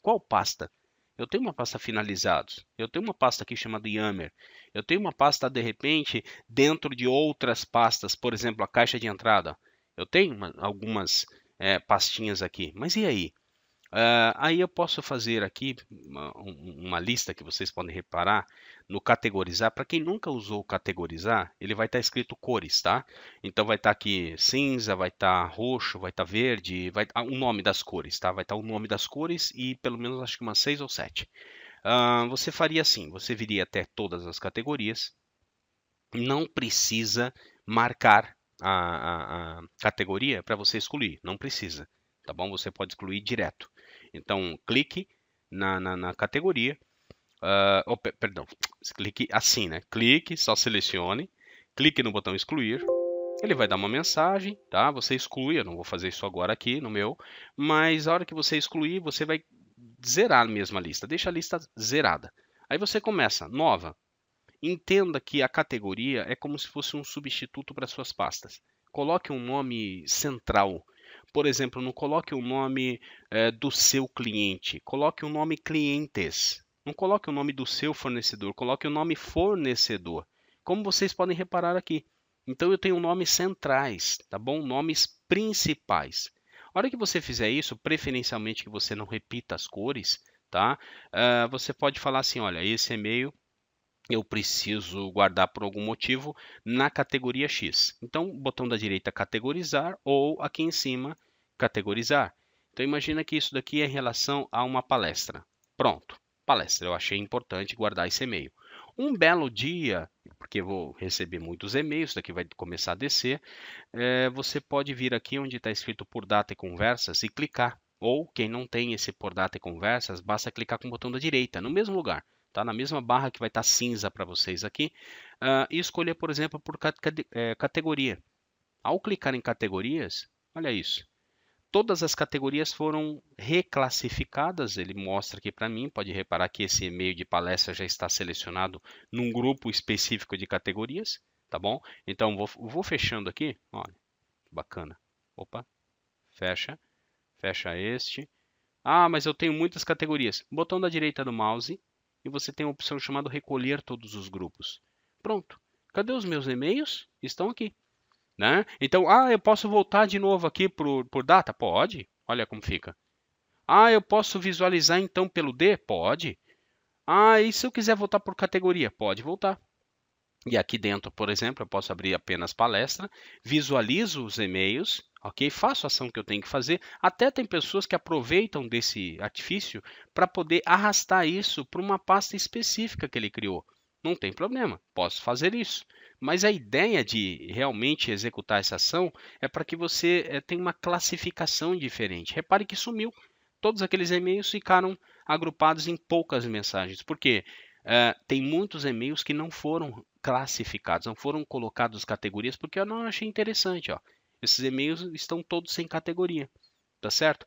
Qual pasta? Eu tenho uma pasta finalizados, eu tenho uma pasta aqui chamada Yammer, eu tenho uma pasta de repente dentro de outras pastas, por exemplo, a caixa de entrada. Eu tenho algumas pastinhas aqui, mas e aí? Aí eu posso fazer aqui uma lista que vocês podem reparar no categorizar. Para quem nunca usou o categorizar, ele vai estar escrito cores, tá? Então vai estar aqui cinza, vai estar roxo, vai estar verde, vai o nome das cores, tá? Vai estar o nome das cores e pelo menos acho que umas 6 ou 7. Você faria assim, você viria até todas as categorias, não precisa marcar a categoria para você excluir, não precisa, tá bom? Você pode excluir direto. Então, clique na categoria, perdão, clique assim, né? Clique, só selecione, clique no botão excluir, ele vai dar uma mensagem, tá? Você exclui, eu não vou fazer isso agora aqui no meu, mas a hora que você excluir, você vai zerar mesmo a lista, deixa a lista zerada. Aí você começa, nova. Entenda que a categoria é como se fosse um substituto para suas pastas. Coloque um nome central. Por exemplo, não coloque o nome do seu cliente, coloque o nome clientes. Não coloque o nome do seu fornecedor, coloque o nome fornecedor. Como vocês podem reparar aqui. Então eu tenho nomes centrais, tá bom? Nomes principais. A hora que você fizer isso, preferencialmente que você não repita as cores, tá? Você pode falar assim, olha, esse e-mail eu preciso guardar por algum motivo na categoria X. Então, botão da direita categorizar ou aqui em cima categorizar. Então, imagina que isso daqui é em relação a uma palestra. Pronto, palestra. Eu achei importante guardar esse e-mail. Um belo dia, porque eu vou receber muitos e-mails, daqui vai começar a descer, você pode vir aqui onde está escrito por data e conversas e clicar. Ou quem não tem esse por data e conversas, basta clicar com o botão da direita, no mesmo lugar. Tá? Na mesma barra que vai estar cinza para vocês aqui, e escolher, por exemplo, por categoria. Ao clicar em categorias, olha isso. Todas as categorias foram reclassificadas. Ele mostra aqui para mim. Pode reparar que esse e-mail de palestra já está selecionado num grupo específico de categorias, tá bom? Então vou fechando aqui. Olha, que bacana. Opa, fecha, fecha este. Ah, mas eu tenho muitas categorias. Botão da direita do mouse e você tem a opção chamada recolher todos os grupos. Pronto. Cadê os meus e-mails? Estão aqui. Né? Então, eu posso voltar de novo aqui por data? Pode. Olha como fica. Eu posso visualizar então pelo D? Pode. E se eu quiser voltar por categoria? Pode voltar. E aqui dentro, por exemplo, eu posso abrir apenas palestra, visualizo os e-mails, ok? Faço a ação que eu tenho que fazer. Até tem pessoas que aproveitam desse artifício para poder arrastar isso para uma pasta específica que ele criou. Não tem problema, posso fazer isso. Mas a ideia de realmente executar essa ação é para que você tenha uma classificação diferente. Repare que sumiu. Todos aqueles e-mails ficaram agrupados em poucas mensagens. Por quê? Tem muitos e-mails que não foram classificados, não foram colocados categorias, porque eu não achei interessante. Ó. Esses e-mails estão todos sem categoria, tá certo?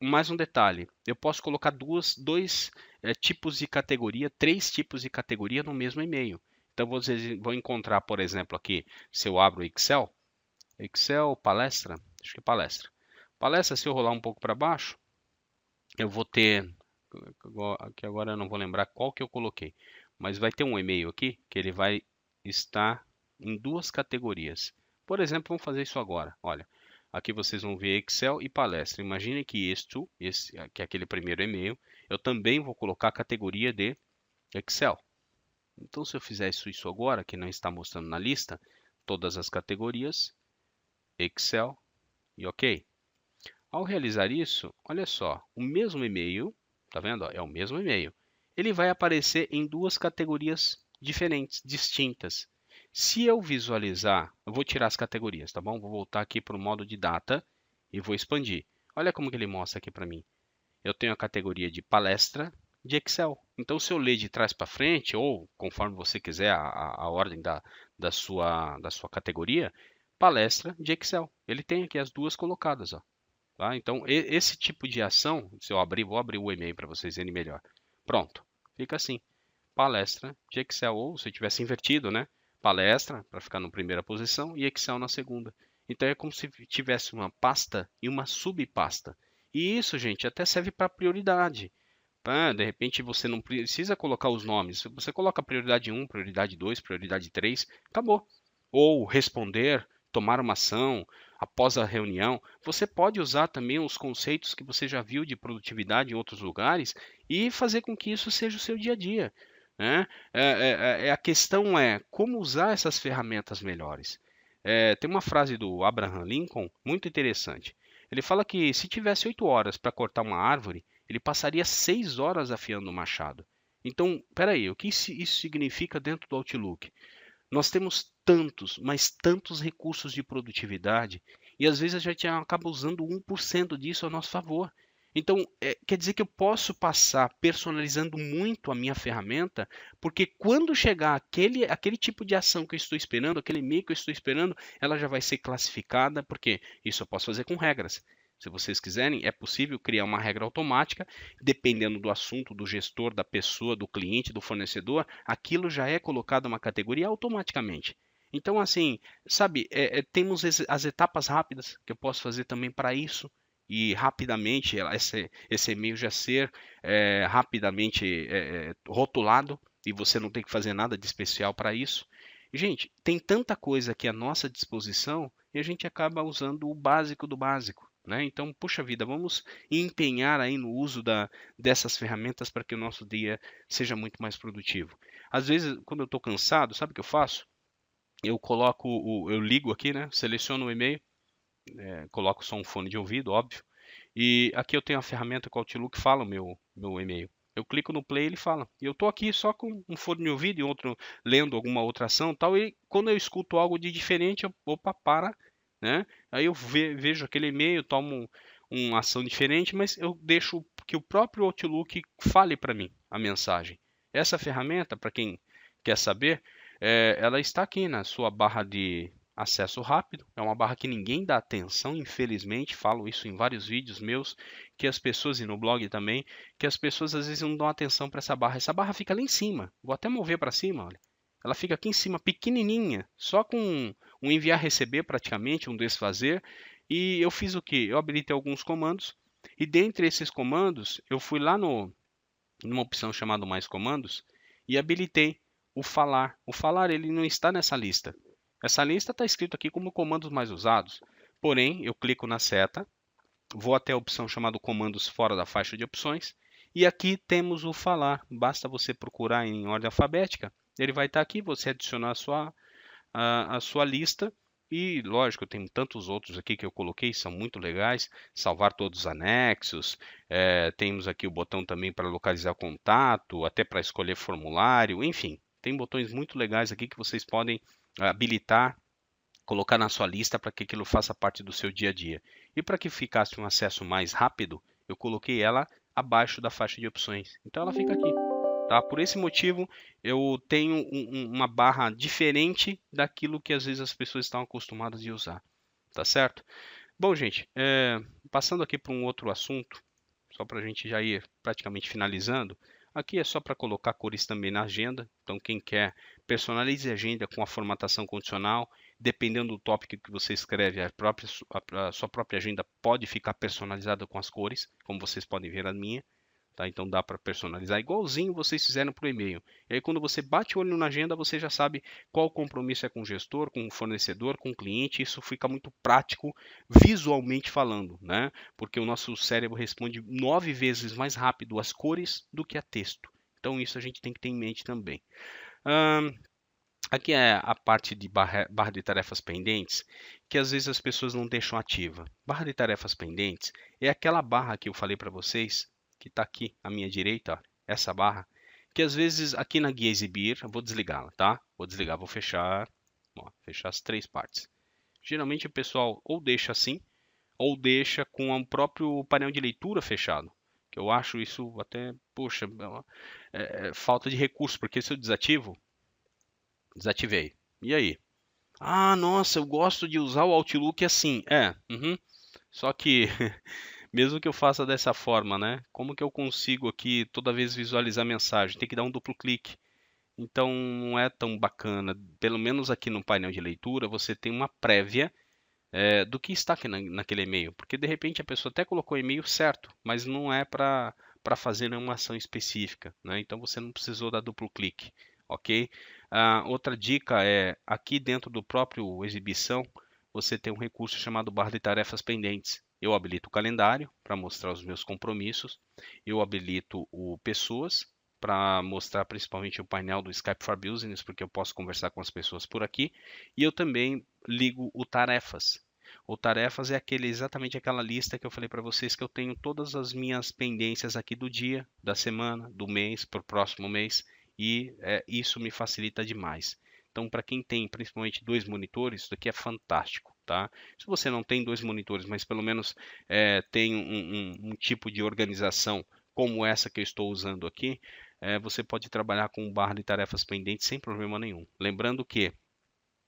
Mais um detalhe, eu posso colocar dois tipos de categoria, 3 tipos de categoria no mesmo e-mail. Então vocês vão encontrar, por exemplo, aqui, se eu abro o Excel, palestra, acho que é palestra. Palestra, se eu rolar um pouco para baixo, eu vou ter, aqui agora eu não vou lembrar qual que eu coloquei, mas vai ter um e-mail aqui que ele vai estar em 2 categorias. Por exemplo, vamos fazer isso agora. Olha, Aqui vocês vão ver Excel e palestra. Imagine que que é aquele primeiro e-mail, eu também vou colocar a categoria de Excel. Então, se eu fizer isso agora, que não está mostrando na lista, todas as categorias, Excel e OK. Ao realizar isso, olha só, o mesmo e-mail, tá vendo? É o mesmo e-mail. Ele vai aparecer em duas categorias diferentes, distintas. Se eu visualizar, eu vou tirar as categorias, tá bom? Vou voltar aqui para o modo de data e vou expandir. Olha como que ele mostra aqui para mim. Eu tenho a categoria de palestra de Excel. Então, se eu ler de trás para frente, ou conforme você quiser a ordem da sua categoria, palestra de Excel. Ele tem aqui as duas colocadas, ó. Tá? Então, esse tipo de ação, se eu abrir, vou abrir o e-mail para vocês verem melhor. Pronto, fica assim, palestra de Excel, ou se tivesse invertido, né? Palestra, para ficar na primeira posição, e Excel na segunda. Então, é como se tivesse uma pasta e uma subpasta. E isso, gente, até serve para prioridade. De repente, você não precisa colocar os nomes. Você coloca prioridade 1, prioridade 2, prioridade 3, acabou. Ou responder, tomar uma ação após a reunião. Você pode usar também os conceitos que você já viu de produtividade em outros lugares e fazer com que isso seja o seu dia a dia, né? A questão é como usar essas ferramentas melhores. Tem uma frase do Abraham Lincoln muito interessante. Ele fala que se tivesse 8 horas para cortar uma árvore, ele passaria 6 horas afiando o machado. Então, peraí, o que isso significa dentro do Outlook? Nós temos tantos, mas tantos recursos de produtividade e às vezes a gente acaba usando 1% disso a nosso favor. Então, quer dizer que eu posso passar personalizando muito a minha ferramenta, porque quando chegar aquele tipo de ação que eu estou esperando, aquele e-mail que eu estou esperando, ela já vai ser classificada, porque isso eu posso fazer com regras. Se vocês quiserem, é possível criar uma regra automática, dependendo do assunto, do gestor, da pessoa, do cliente, do fornecedor, aquilo já é colocado uma categoria automaticamente. Então, assim, sabe, temos as etapas rápidas que eu posso fazer também para isso e rapidamente esse e-mail já ser rapidamente rotulado e você não tem que fazer nada de especial para isso. Gente, tem tanta coisa aqui à nossa disposição e a gente acaba usando o básico do básico. Né? Então, puxa vida, vamos empenhar aí no uso dessas ferramentas para que o nosso dia seja muito mais produtivo. Às vezes, quando eu estou cansado, sabe o que eu faço? Eu ligo aqui, né? Seleciono o e-mail, coloco só um fone de ouvido, óbvio, e aqui eu tenho a ferramenta que o Outlook fala o meu e-mail. Eu clico no play e ele fala. E eu estou aqui só com um fone de ouvido e outro lendo alguma outra ação tal. E quando eu escuto algo de diferente, opa, para, né? Aí eu vejo aquele e-mail, tomo uma ação diferente, mas eu deixo que o próprio Outlook fale para mim a mensagem. Essa ferramenta, para quem quer saber, ela está aqui na sua barra de acesso rápido. É uma barra que ninguém dá atenção, infelizmente. Falo isso em vários vídeos meus, que as pessoas, e no blog também, que as pessoas às vezes não dão atenção para essa barra. Essa barra fica lá em cima. Vou até mover para cima, olha. Ela fica aqui em cima, pequenininha, só com um enviar-receber praticamente, um desfazer. E eu fiz o que? Eu habilitei alguns comandos. E dentre esses comandos, eu fui lá numa opção chamada Mais Comandos e habilitei o falar. O falar ele não está nessa lista. Essa lista está escrito aqui como comandos mais usados. Porém, eu clico na seta, vou até a opção chamada Comandos fora da faixa de opções e aqui temos o falar. Basta você procurar em ordem alfabética, ele vai estar aqui, você adicionar a sua lista. E lógico, tem tantos outros aqui que eu coloquei, são muito legais. Salvar todos os anexos. Temos aqui o botão também para localizar o contato, até para escolher formulário, enfim. Tem botões muito legais aqui que vocês podem habilitar, colocar na sua lista para que aquilo faça parte do seu dia a dia. E para que ficasse um acesso mais rápido, eu coloquei ela abaixo da faixa de opções. Então ela fica aqui. Tá? Por esse motivo, eu tenho uma barra diferente daquilo que às vezes as pessoas estão acostumadas a usar. Tá certo? Bom, gente, passando aqui para um outro assunto, só para a gente já ir praticamente finalizando. Aqui é só para colocar cores também na agenda. Então, quem quer, personalize a agenda com a formatação condicional. Dependendo do tópico que você escreve, a sua própria agenda pode ficar personalizada com as cores, como vocês podem ver a minha. tá? Então dá para personalizar igualzinho vocês fizeram para o e-mail. E aí quando você bate o olho na agenda, você já sabe qual compromisso é com o gestor, com o fornecedor, com o cliente. Isso fica muito prático visualmente falando, né? Porque o nosso cérebro responde 9 vezes mais rápido às cores do que a texto. Então isso a gente tem que ter em mente também. Aqui é a parte de barra de tarefas pendentes, que às vezes as pessoas não deixam ativa. Barra de tarefas pendentes é aquela barra que eu falei para vocês, que está aqui à minha direita, ó, essa barra, que às vezes aqui na guia exibir, eu vou desligá-la, tá? Vou desligar, vou fechar, ó, fechar as 3 partes. Geralmente o pessoal ou deixa assim, ou deixa com o próprio painel de leitura fechado. Que eu acho isso até, poxa, falta de recurso, porque se eu desativei. E aí? Ah, nossa, eu gosto de usar o Outlook assim. Só que, mesmo que eu faça dessa forma, né? Como que eu consigo aqui toda vez visualizar a mensagem? Tem que dar um duplo clique. Então, não é tão bacana. Pelo menos aqui no painel de leitura, você tem uma prévia do que está aqui naquele e-mail. Porque, de repente, a pessoa até colocou o e-mail certo, mas não é para fazer nenhuma ação específica, né? Então, você não precisou dar duplo clique, ok? Outra dica é, aqui dentro do próprio exibição, você tem um recurso chamado barra de tarefas pendentes. Eu habilito o calendário para mostrar os meus compromissos, eu habilito o pessoas para mostrar principalmente o painel do Skype for Business, porque eu posso conversar com as pessoas por aqui, e eu também ligo o tarefas. O tarefas é exatamente aquela lista que eu falei para vocês que eu tenho todas as minhas pendências aqui do dia, da semana, do mês, para o próximo mês, e isso me facilita demais. Então, para quem tem principalmente 2 monitores, isso daqui é fantástico, tá? Se você não tem 2 monitores, mas pelo menos tem um tipo de organização como essa que eu estou usando aqui, você pode trabalhar com barra de tarefas pendentes sem problema nenhum. Lembrando que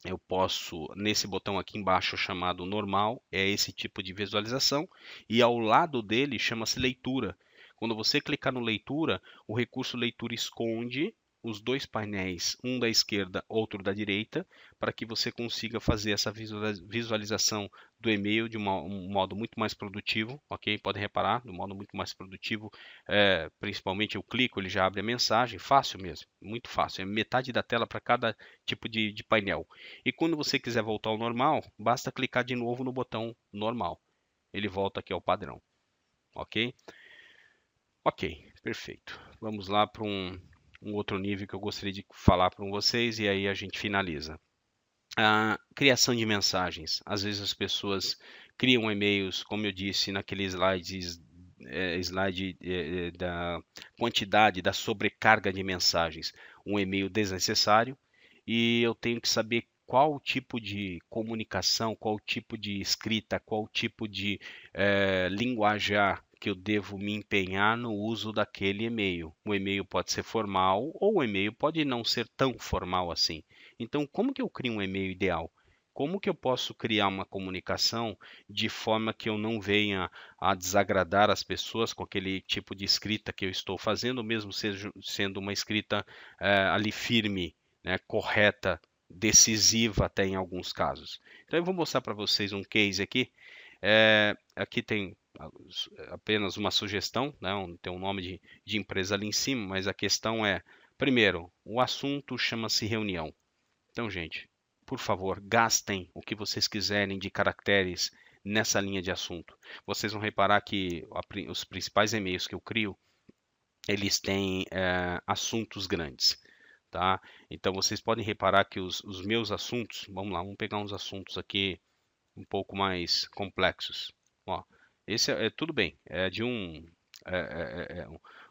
eu posso, nesse botão aqui embaixo chamado normal, é esse tipo de visualização, e ao lado dele chama-se leitura. Quando você clicar no leitura, o recurso leitura esconde os 2 painéis, um da esquerda, outro da direita, para que você consiga fazer essa visualização do e-mail de um modo muito mais produtivo, ok? Podem reparar, de um modo muito mais produtivo, principalmente eu clico, ele já abre a mensagem, fácil mesmo, muito fácil, é metade da tela para cada tipo de painel. E quando você quiser voltar ao normal, basta clicar de novo no botão normal. Ele volta aqui ao padrão, ok? Ok, perfeito. Vamos lá para um outro nível que eu gostaria de falar para vocês e aí a gente finaliza. A criação de mensagens. Às vezes as pessoas criam e-mails, como eu disse naquele slide da quantidade, da sobrecarga de mensagens. Um e-mail desnecessário e eu tenho que saber qual tipo de comunicação, qual tipo de escrita, qual tipo de linguajar que eu devo me empenhar no uso daquele e-mail. O e-mail pode ser formal ou o e-mail pode não ser tão formal assim. Então, como que eu crio um e-mail ideal? Como que eu posso criar uma comunicação de forma que eu não venha a desagradar as pessoas com aquele tipo de escrita que eu estou fazendo, mesmo sendo uma escrita ali firme, né, correta, decisiva até em alguns casos. Então eu vou mostrar para vocês um case aqui. Aqui tem apenas uma sugestão, né, tem um nome de empresa ali em cima, mas a questão é, primeiro, o assunto chama-se reunião. Então, gente, por favor, gastem o que vocês quiserem de caracteres nessa linha de assunto. Vocês vão reparar que os principais e-mails que eu crio, eles têm assuntos grandes, tá? Então, vocês podem reparar que os meus assuntos, vamos lá, vamos pegar uns assuntos aqui um pouco mais complexos. Ó, esse tudo bem, é de um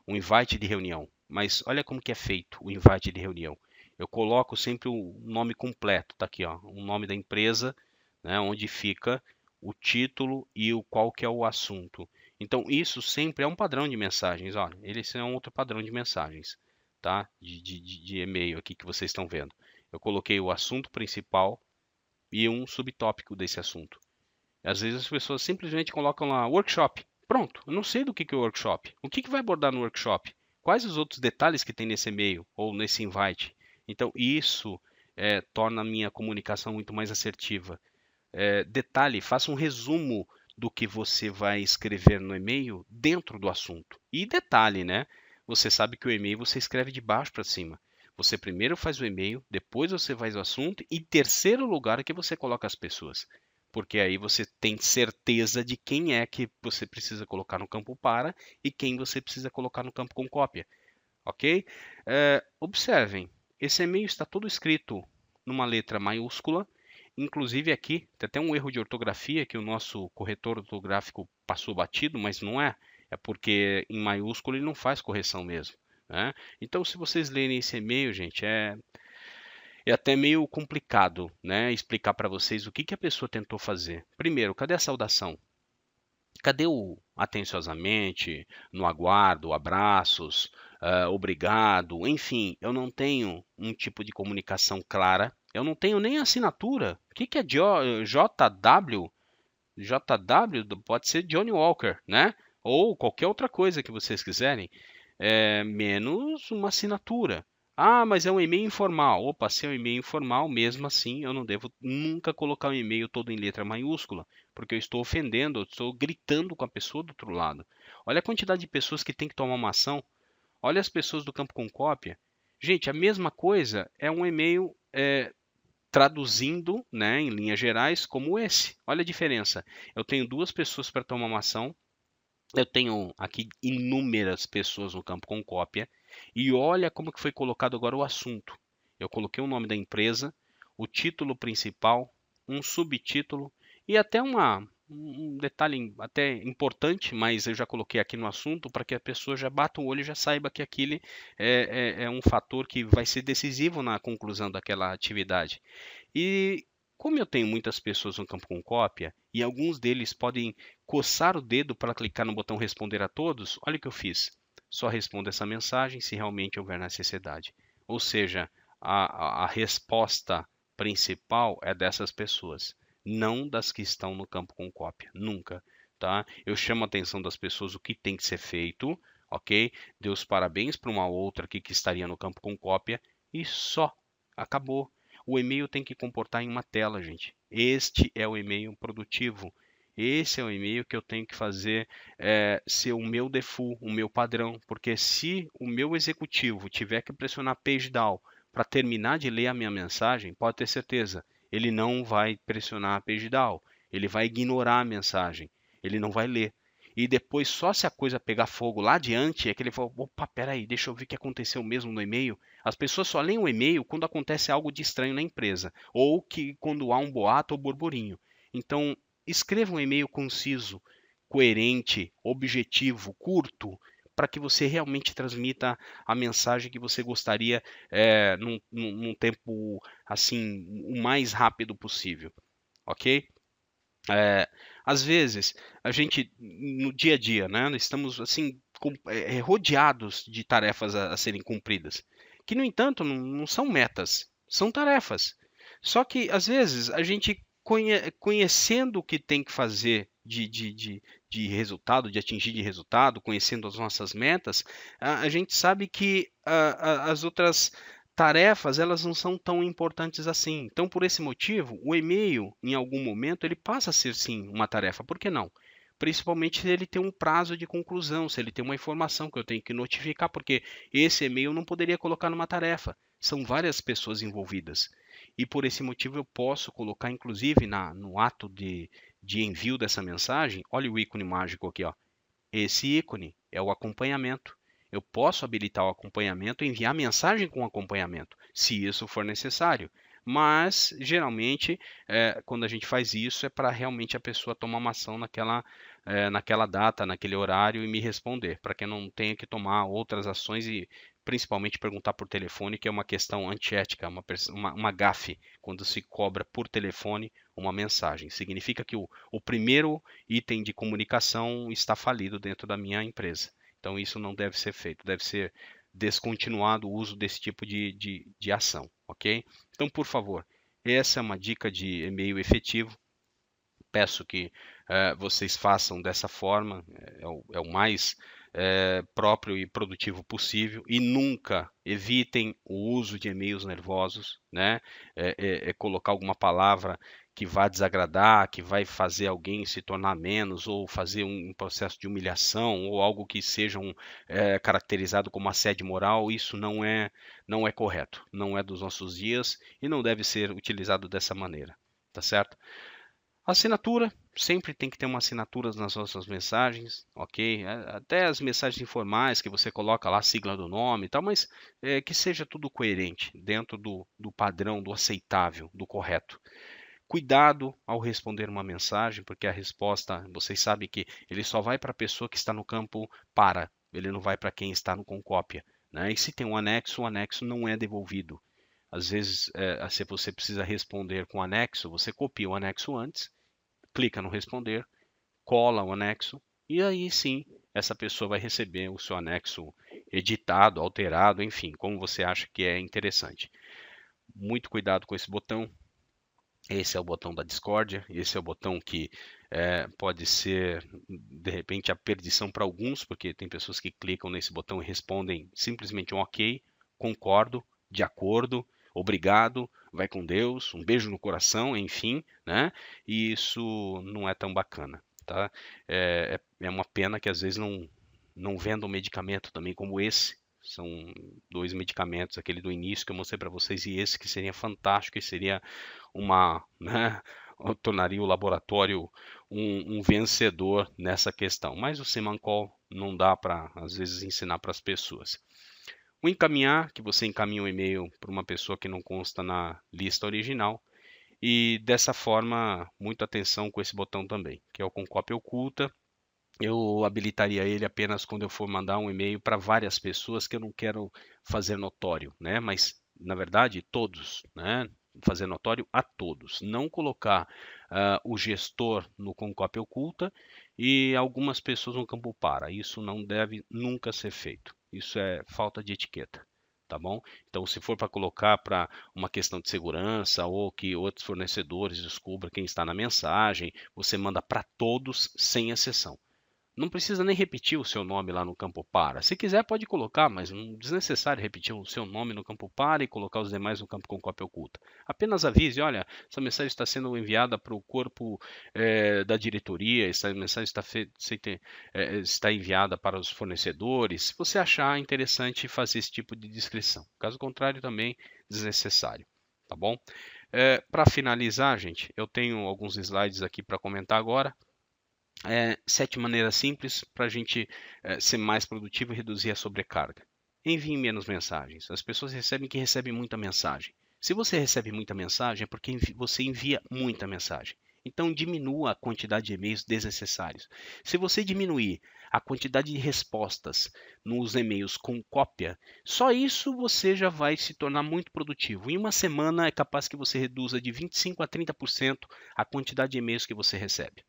invite de reunião, mas olha como que é feito o invite de reunião. Eu coloco sempre o nome completo, tá aqui, ó, o nome da empresa, né, onde fica o título e qual que é o assunto. Então isso sempre é um padrão de mensagens, olha, esse é um outro padrão de mensagens, tá? De e-mail aqui que vocês estão vendo. Eu coloquei o assunto principal e um subtópico desse assunto. Às vezes as pessoas simplesmente colocam lá workshop. Pronto, eu não sei do que é o workshop. O que vai abordar no workshop? Quais os outros detalhes que tem nesse e-mail ou nesse invite? Então, isso torna a minha comunicação muito mais assertiva. Detalhe, faça um resumo do que você vai escrever no e-mail dentro do assunto. E detalhe, né? Você sabe que o e-mail você escreve de baixo para cima. Você primeiro faz o e-mail, depois você faz o assunto e em terceiro lugar é que você coloca as pessoas. Porque aí você tem certeza de quem é que você precisa colocar no campo para e quem você precisa colocar no campo com cópia, ok? Observem, esse e-mail está todo escrito numa letra maiúscula. Inclusive aqui tem até um erro de ortografia que o nosso corretor ortográfico passou batido, mas não é. É porque em maiúsculo ele não faz correção mesmo, né? Então, se vocês lerem esse e-mail, gente, é até meio complicado, né, explicar para vocês o que a pessoa tentou fazer. Primeiro, cadê a saudação? Cadê o atenciosamente, no aguardo, abraços, obrigado, enfim, eu não tenho um tipo de comunicação clara, eu não tenho nem assinatura. O que é JW? JW pode ser Johnny Walker, né? Ou qualquer outra coisa que vocês quiserem, menos uma assinatura. Ah, mas é um e-mail informal. Opa, se é um e-mail informal, mesmo assim, eu não devo nunca colocar um e-mail todo em letra maiúscula, porque eu estou ofendendo, eu estou gritando com a pessoa do outro lado. Olha a quantidade de pessoas que tem que tomar uma ação. Olha as pessoas do campo com cópia. Gente, a mesma coisa é um e-mail traduzindo, né, em linhas gerais, como esse. Olha a diferença. Eu tenho duas pessoas para tomar uma ação. Eu tenho aqui inúmeras pessoas no campo com cópia e olha como que foi colocado agora o assunto. Eu coloquei o nome da empresa, o título principal, um subtítulo e até um detalhe até importante, mas eu já coloquei aqui no assunto para que a pessoa já bata o olho e já saiba que aquele é um fator que vai ser decisivo na conclusão daquela atividade. E como eu tenho muitas pessoas no campo com cópia e alguns deles podem coçar o dedo para clicar no botão responder a todos, olha o que eu fiz. Só respondo essa mensagem se realmente houver necessidade. Ou seja, a resposta principal é dessas pessoas, não das que estão no campo com cópia. Nunca. Tá? Eu chamo a atenção das pessoas o que tem que ser feito, ok? Dei os parabéns para uma outra aqui que estaria no campo com cópia e só. Acabou. O e-mail tem que comportar em uma tela, gente. Este é o e-mail produtivo. Esse é o e-mail que eu tenho que fazer ser o meu default, o meu padrão. Porque se o meu executivo tiver que pressionar page down para terminar de ler a minha mensagem, pode ter certeza, ele não vai pressionar a page down. Ele vai ignorar a mensagem. Ele não vai ler. E depois, só se a coisa pegar fogo lá adiante, é que ele fala, opa, peraí, deixa eu ver o que aconteceu mesmo no e-mail. As pessoas só leem o e-mail quando acontece algo de estranho na empresa, ou que quando há um boato ou burburinho. Então, escreva um e-mail conciso, coerente, objetivo, curto, para que você realmente transmita a mensagem que você gostaria num tempo assim o mais rápido possível, ok? É, às vezes, a gente, no dia a dia, né, nós estamos assim, rodeados de tarefas a serem cumpridas, que, no entanto, não são metas, são tarefas. Só que, às vezes, a gente, conhecendo o que tem que fazer de resultado, de atingir de resultado, conhecendo as nossas metas, a gente sabe que as outras tarefas elas não são tão importantes assim. Então, por esse motivo, o e-mail, em algum momento, ele passa a ser sim uma tarefa. Por que não? Principalmente se ele tem um prazo de conclusão, se ele tem uma informação que eu tenho que notificar, porque esse e-mail eu não poderia colocar numa tarefa. São várias pessoas envolvidas. E por esse motivo eu posso colocar, inclusive, no ato de envio dessa mensagem, olha o ícone mágico aqui, ó. Esse ícone é o acompanhamento. Eu posso habilitar o acompanhamento e enviar mensagem com acompanhamento, se isso for necessário. Mas, geralmente, quando a gente faz isso, é para realmente a pessoa tomar uma ação naquela data, naquele horário e me responder, para que eu não tenha que tomar outras ações e principalmente perguntar por telefone, que é uma questão antiética, uma gafe, quando se cobra por telefone uma mensagem. Significa que o primeiro item de comunicação está falido dentro da minha empresa. Então, isso não deve ser feito, deve ser descontinuado o uso desse tipo de ação, ok? Então, por favor, essa é uma dica de e-mail efetivo. Peço que vocês façam dessa forma, é o mais próprio e produtivo possível e nunca evitem o uso de e-mails nervosos, né? Colocar alguma palavra que vai desagradar, que vai fazer alguém se tornar menos, ou fazer um processo de humilhação, ou algo que seja caracterizado como assédio moral, isso não é correto, não é dos nossos dias e não deve ser utilizado dessa maneira, tá certo? Assinatura, sempre tem que ter uma assinatura nas nossas mensagens, ok? Até as mensagens informais que você coloca lá a sigla do nome e tal, mas que seja tudo coerente, dentro do padrão, do aceitável, do correto. Cuidado ao responder uma mensagem, porque a resposta, vocês sabem que ele só vai para a pessoa que está no campo para, ele não vai para quem está no com cópia, né? E se tem um anexo, o anexo não é devolvido. Às vezes, se você precisa responder com anexo, você copia o anexo antes, clica no responder, cola o anexo e aí sim essa pessoa vai receber o seu anexo editado, alterado, enfim, como você acha que é interessante. Muito cuidado com esse botão. Esse é o botão da discórdia, esse é o botão que pode ser, de repente, a perdição para alguns, porque tem pessoas que clicam nesse botão e respondem simplesmente um ok, concordo, de acordo, obrigado, vai com Deus, um beijo no coração, enfim, né? E isso não é tão bacana, tá? É uma pena que às vezes não vendam medicamento também como esse. São dois medicamentos, aquele do início que eu mostrei para vocês e esse que seria fantástico e seria né, tornaria o laboratório um vencedor nessa questão. Mas o Simancol não dá para, às vezes, ensinar para as pessoas. O encaminhar, que você encaminha um e-mail para uma pessoa que não consta na lista original. E dessa forma, muita atenção com esse botão também, que é o com cópia oculta. Eu habilitaria ele apenas quando eu for mandar um e-mail para várias pessoas que eu não quero fazer notório, né? Mas, na verdade, todos, né? Fazer notório a todos. Não colocar o gestor no com cópia oculta e algumas pessoas no campo para. Isso não deve nunca ser feito. Isso é falta de etiqueta. Tá bom? Então, se for para colocar para uma questão de segurança ou que outros fornecedores descubram quem está na mensagem, você manda para todos sem exceção. Não precisa nem repetir o seu nome lá no campo para. Se quiser, pode colocar, mas não é desnecessário repetir o seu nome no campo para e colocar os demais no campo com cópia oculta. Apenas avise, olha, essa mensagem está sendo enviada para o corpo da diretoria, essa mensagem está enviada para os fornecedores. Se você achar interessante fazer esse tipo de descrição. Caso contrário, também desnecessário. Tá bom? Para finalizar, gente, eu tenho alguns slides aqui para comentar agora. 7 maneiras simples para a gente ser mais produtivo e reduzir a sobrecarga. Envie menos mensagens. As pessoas recebem muita mensagem. Se você recebe muita mensagem, é porque você envia muita mensagem. Então, diminua a quantidade de e-mails desnecessários. Se você diminuir a quantidade de respostas nos e-mails com cópia, só isso você já vai se tornar muito produtivo. Em uma semana, é capaz que você reduza de 25% a 30% a quantidade de e-mails que você recebe.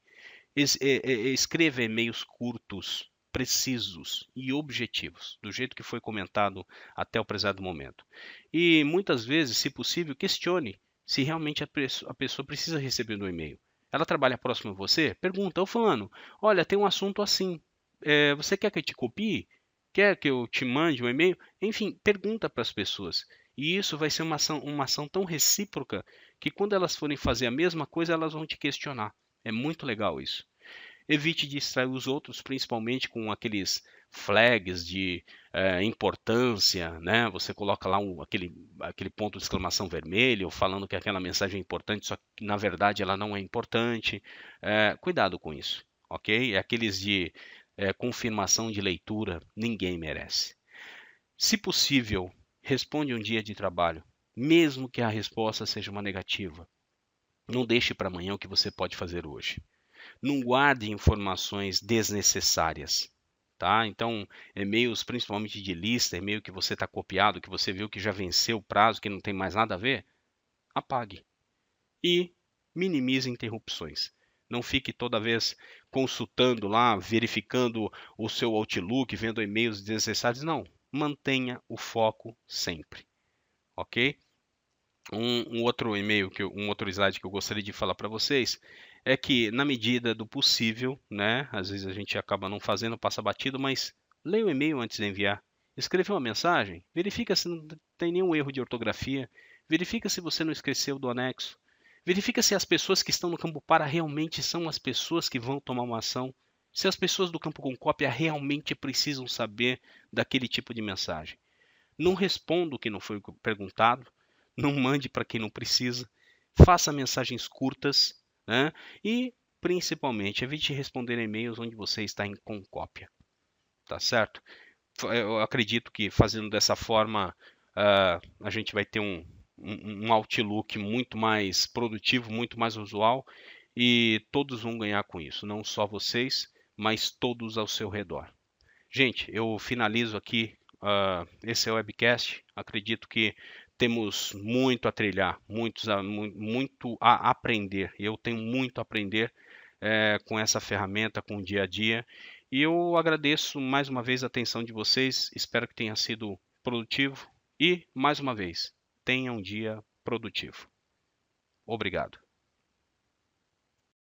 Escreva e-mails curtos, precisos e objetivos, do jeito que foi comentado até o prezado momento. E muitas vezes, se possível, questione se realmente a pessoa precisa receber um e-mail. Ela trabalha próximo a você? Pergunta, ô fulano, olha, tem um assunto assim, você quer que eu te copie? Quer que eu te mande um e-mail? Enfim, pergunta para as pessoas. E isso vai ser uma ação tão recíproca que quando elas forem fazer a mesma coisa, elas vão te questionar. É muito legal isso. Evite distrair os outros, principalmente com aqueles flags de importância, né? Você coloca lá aquele ponto de exclamação vermelho, falando que aquela mensagem é importante, só que na verdade ela não é importante. Cuidado com isso, ok? Aqueles de confirmação de leitura, ninguém merece. Se possível, responde um dia de trabalho, mesmo que a resposta seja uma negativa. Não deixe para amanhã o que você pode fazer hoje. Não guarde informações desnecessárias, tá? Então, e-mails principalmente de lista, e-mail que você está copiado, que você viu que já venceu o prazo, que não tem mais nada a ver, apague. E minimize interrupções. Não fique toda vez consultando lá, verificando o seu Outlook, vendo e-mails desnecessários. Não, mantenha o foco sempre, ok? Um outro e-mail, um outro slide que eu gostaria de falar para vocês é que, na medida do possível, né? Às vezes a gente acaba não fazendo, passa batido, mas leia o e-mail antes de enviar. Escreva uma mensagem, verifica se não tem nenhum erro de ortografia, verifica se você não esqueceu do anexo, Verifica se as pessoas que estão no campo para realmente são as pessoas que vão tomar uma ação. Se as pessoas do campo com cópia realmente precisam saber daquele tipo de mensagem. Não responda o que não foi perguntado, não mande para quem não precisa, faça mensagens curtas, né? E principalmente evite responder e-mails onde você está com cópia, tá certo? Eu acredito que fazendo dessa forma a gente vai ter um outlook muito mais produtivo, muito mais usual e todos vão ganhar com isso, não só vocês, mas todos ao seu redor. Gente, eu finalizo aqui esse webcast. Acredito que temos muito a trilhar, muito a aprender. Eu tenho muito a aprender com essa ferramenta, com o dia a dia. E eu agradeço mais uma vez a atenção de vocês. Espero que tenha sido produtivo. E, mais uma vez, tenha um dia produtivo. Obrigado.